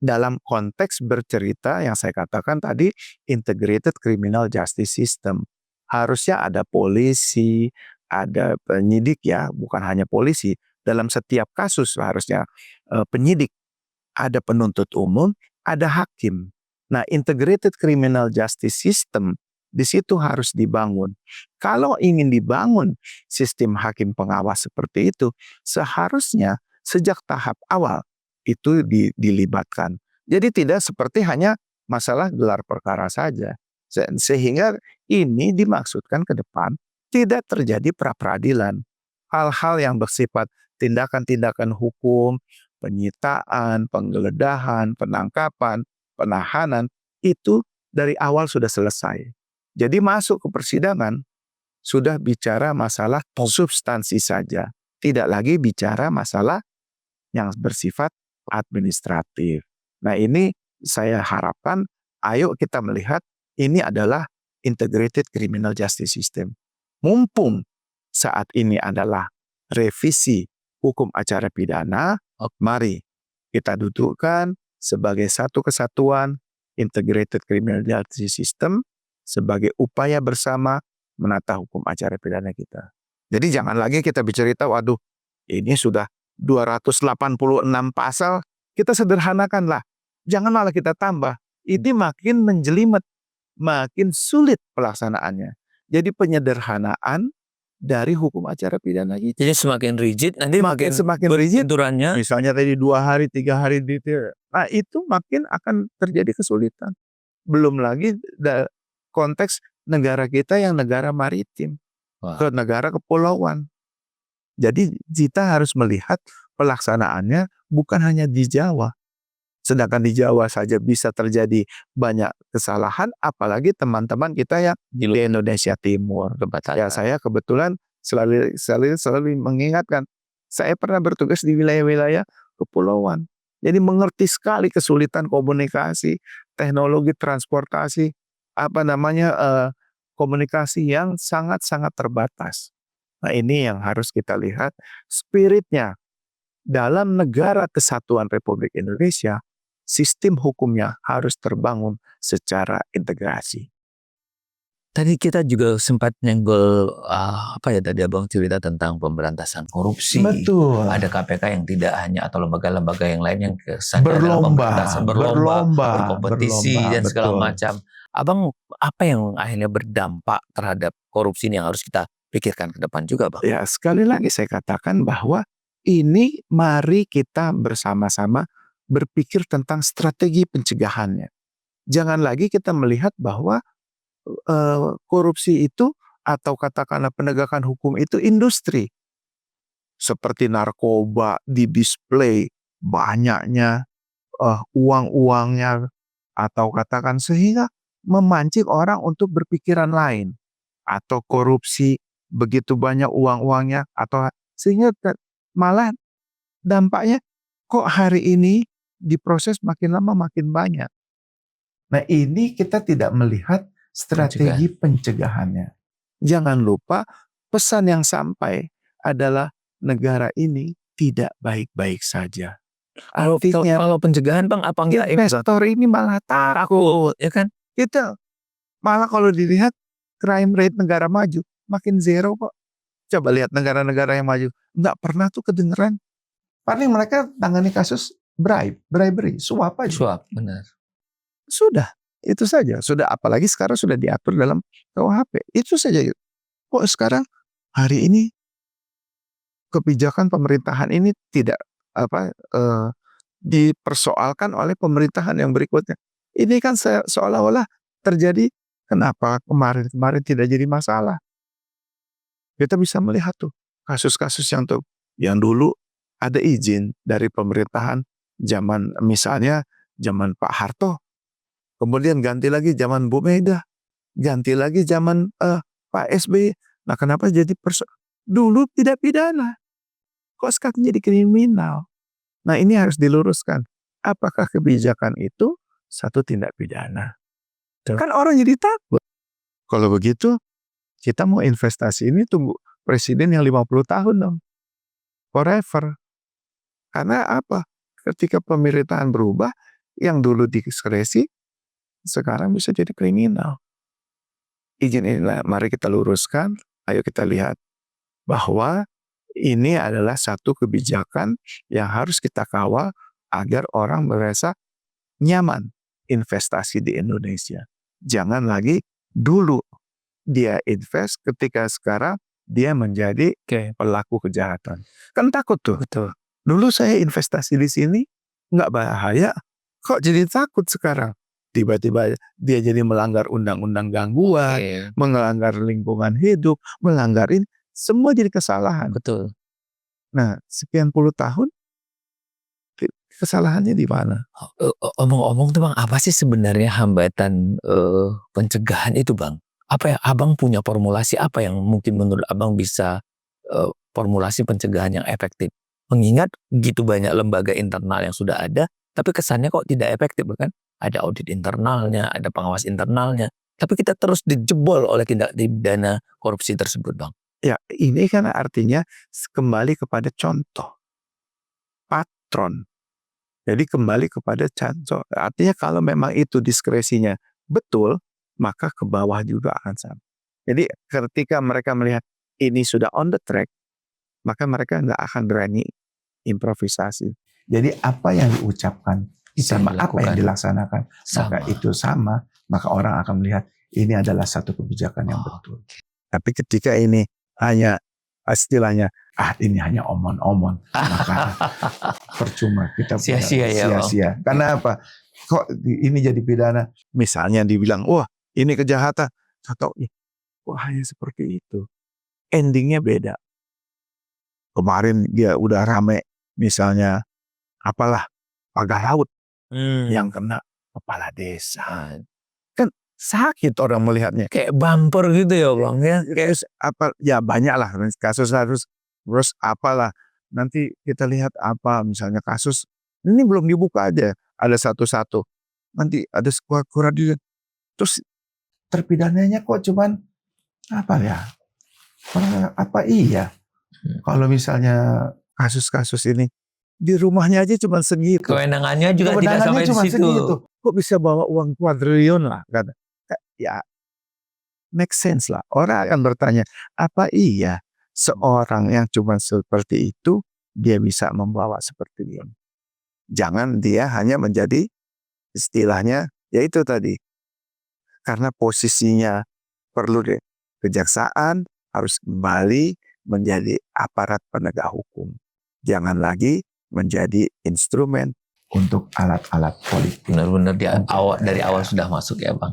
[SPEAKER 2] dalam konteks bercerita yang saya katakan tadi integrated criminal justice system. Harusnya ada polisi, ada penyidik ya, bukan hanya polisi. Dalam setiap kasus harusnya penyidik, ada penuntut umum, ada hakim. Nah, integrated criminal justice system di situ harus dibangun. Kalau ingin dibangun sistem hakim pengawas seperti itu, seharusnya sejak tahap awal itu dilibatkan. Jadi tidak seperti hanya masalah gelar perkara saja. Sehingga ini dimaksudkan ke depan tidak terjadi pra-peradilan. Hal-hal yang bersifat tindakan-tindakan hukum, penyitaan, penggeledahan, penangkapan, penahanan, itu dari awal sudah selesai. Jadi masuk ke persidangan sudah bicara masalah substansi saja. Tidak lagi bicara masalah yang bersifat administratif. Nah ini saya harapkan ayo kita melihat ini adalah integrated criminal justice system. Mumpung saat ini adalah revisi hukum acara pidana, mari kita dudukkan sebagai satu kesatuan integrated criminal justice system sebagai upaya bersama menata hukum acara pidana kita. Jadi jangan lagi kita bercerita, waduh ini sudah 286 pasal, kita sederhanakanlah. Jangan malah kita tambah. Ini makin menjelimet, makin sulit pelaksanaannya. Jadi penyederhanaan dari hukum acara pidana kita.
[SPEAKER 3] Jadi semakin rigid, nanti
[SPEAKER 2] semakin rigid.
[SPEAKER 3] benturannya.
[SPEAKER 2] Misalnya tadi 2 hari, 3 hari detail. Nah itu makin akan terjadi kesulitan. Belum lagi konteks negara kita yang negara maritim. Ke negara kepulauan. Jadi kita harus melihat pelaksanaannya bukan hanya di Jawa. Sedangkan di Jawa saja bisa terjadi banyak kesalahan, apalagi teman-teman kita yang di Indonesia Timur. Ya saya kebetulan selalu mengingatkan, saya pernah bertugas di wilayah-wilayah kepulauan. Jadi mengerti sekali kesulitan komunikasi, teknologi transportasi, komunikasi yang sangat-sangat terbatas. Nah ini yang harus kita lihat spiritnya. Dalam negara kesatuan Republik Indonesia, sistem hukumnya harus terbangun secara integrasi.
[SPEAKER 3] Tadi kita juga sempat nyenggol tadi Abang cerita tentang pemberantasan korupsi.
[SPEAKER 2] Betul.
[SPEAKER 3] Ada KPK yang tidak hanya atau lembaga-lembaga yang lain yang
[SPEAKER 2] berlomba,
[SPEAKER 3] berkompetisi dan segala macam. Abang apa yang akhirnya berdampak terhadap korupsi ini yang harus kita pikirkan ke depan juga, Bang?
[SPEAKER 2] Ya, sekali lagi saya katakan bahwa ini mari kita bersama-sama berpikir tentang strategi pencegahannya. Jangan lagi kita melihat bahwa korupsi itu atau katakanlah penegakan hukum itu industri. Seperti narkoba di display banyaknya uang-uangnya atau katakan sehingga memancing orang untuk berpikiran lain. Atau korupsi begitu banyak uang-uangnya atau sehingga malah dampaknya kok hari ini diproses makin lama makin banyak. Nah ini kita tidak melihat strategi pencegahannya. Jangan lupa pesan yang sampai adalah negara ini tidak baik-baik saja. Artinya
[SPEAKER 3] kalau pencegahan, Bang, apa enggak
[SPEAKER 2] investor ini malah takut,
[SPEAKER 3] ya kan?
[SPEAKER 2] Kita malah kalau dilihat crime rate negara maju makin zero kok. Coba lihat negara-negara yang maju, nggak pernah tuh kedengeran. Paling mereka tangani kasus bribery, suap aja.
[SPEAKER 3] Suap, benar.
[SPEAKER 2] Sudah, itu saja. Sudah, apalagi sekarang sudah diatur dalam KUHP. Itu saja. Kok sekarang hari ini kebijakan pemerintahan ini tidak dipersoalkan oleh pemerintahan yang berikutnya. Ini kan seolah-olah terjadi Kenapa kemarin-kemarin tidak jadi masalah? Kita bisa melihat tuh kasus-kasus yang dulu ada izin dari pemerintahan zaman misalnya zaman Pak Harto, kemudian ganti lagi zaman Bu Mega, ganti lagi zaman Pak SBY. Nah, kenapa jadi dulu tidak pidana, kok sekarang jadi kriminal? Nah, ini harus diluruskan. Apakah kebijakan itu satu tindak pidana? Kan orang jadi takut. Kalau begitu, kita mau investasi ini tunggu presiden yang 50 tahun dong. Forever. Karena apa? Ketika pemerintahan berubah, yang dulu diskresi, sekarang bisa jadi kriminal. Izin inilah, mari kita luruskan, ayo kita lihat bahwa ini adalah satu kebijakan yang harus kita kawal agar orang merasa nyaman investasi di Indonesia. Jangan lagi dulu dia invest ketika sekarang dia menjadi pelaku kejahatan. Kan takut tuh.
[SPEAKER 3] Betul.
[SPEAKER 2] Dulu saya investasi di sini nggak bahaya, kok jadi takut sekarang? Tiba-tiba dia jadi melanggar undang-undang gangguan, melanggar lingkungan hidup, melanggar ini, semua jadi kesalahan.
[SPEAKER 3] Betul.
[SPEAKER 2] Nah, sekian puluh tahun, kesalahannya di mana?
[SPEAKER 3] Omong-omong tuh Bang, apa sih sebenarnya hambatan pencegahan itu Bang? Apa ya, Abang punya formulasi apa yang mungkin menurut Abang bisa formulasi pencegahan yang efektif? Mengingat gitu banyak lembaga internal yang sudah ada, tapi kesannya kok tidak efektif kan? Ada audit internalnya, ada pengawas internalnya, tapi kita terus dijebol oleh tindak pidana korupsi tersebut Bang.
[SPEAKER 2] Ya, ini kan artinya kembali kepada contoh, patron. Jadi kembali kepada contoh. Artinya kalau memang itu diskresinya betul, maka ke bawah juga akan sama. Jadi ketika mereka melihat ini sudah on the track, maka mereka nggak akan berani improvisasi. Jadi apa yang diucapkan sama apa yang dilaksanakan, maka itu sama, maka orang akan melihat ini adalah satu kebijakan yang betul. Tapi ketika ini hanya istilahnya, ini hanya omong-omong, maka percuma kita
[SPEAKER 3] sia-sia ya,
[SPEAKER 2] sia-sia. Karena apa? Kok ini jadi pidana? Misalnya dibilang, wah ini kejahatan, atau wah hanya seperti itu. Endingnya beda. Kemarin dia udah rame, misalnya apalah pagar laut yang kena kepala desa. Kan sakit orang melihatnya.
[SPEAKER 3] Kayak bumper gitu ya Bang ya.
[SPEAKER 2] Kayak apa? Ya banyak lah kasus harus terus apalah. Nanti kita lihat apa misalnya kasus ini belum dibuka aja, ada satu-satu. Nanti ada kurang juga. Terus terpidananya kok cuman apa ya? Apa iya? Kalau misalnya kasus-kasus ini di rumahnya aja cuma segitu.
[SPEAKER 3] Kewenangannya juga tidak sampai di situ.
[SPEAKER 2] Segitu. Kok bisa bawa uang kuadriliun lah? Kata. Ya, make sense lah. Orang akan bertanya, apa iya seorang yang cuma seperti itu dia bisa membawa seperti ini? Jangan dia hanya menjadi istilahnya, yaitu tadi. Karena posisinya perlu deh. Kejaksaan harus kembali menjadi aparat penegak hukum. Jangan lagi menjadi instrumen untuk alat-alat politik.
[SPEAKER 3] Benar-benar dari awal sudah masuk ya Bang.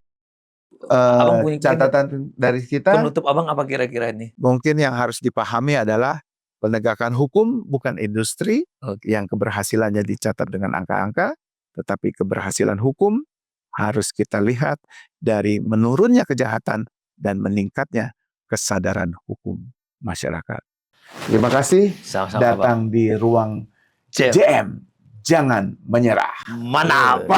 [SPEAKER 2] Catatan dari kita.
[SPEAKER 3] Penutup Abang apa kira-kira ini?
[SPEAKER 2] Mungkin yang harus dipahami adalah penegakan hukum bukan industri yang keberhasilannya dicatat dengan angka-angka, tetapi keberhasilan hukum harus kita lihat dari menurunnya kejahatan dan meningkatnya kesadaran hukum masyarakat. Terima kasih.
[SPEAKER 3] Sama-sama,
[SPEAKER 2] datang Bang. Di ruang JM. Jangan menyerah.
[SPEAKER 3] Mantap.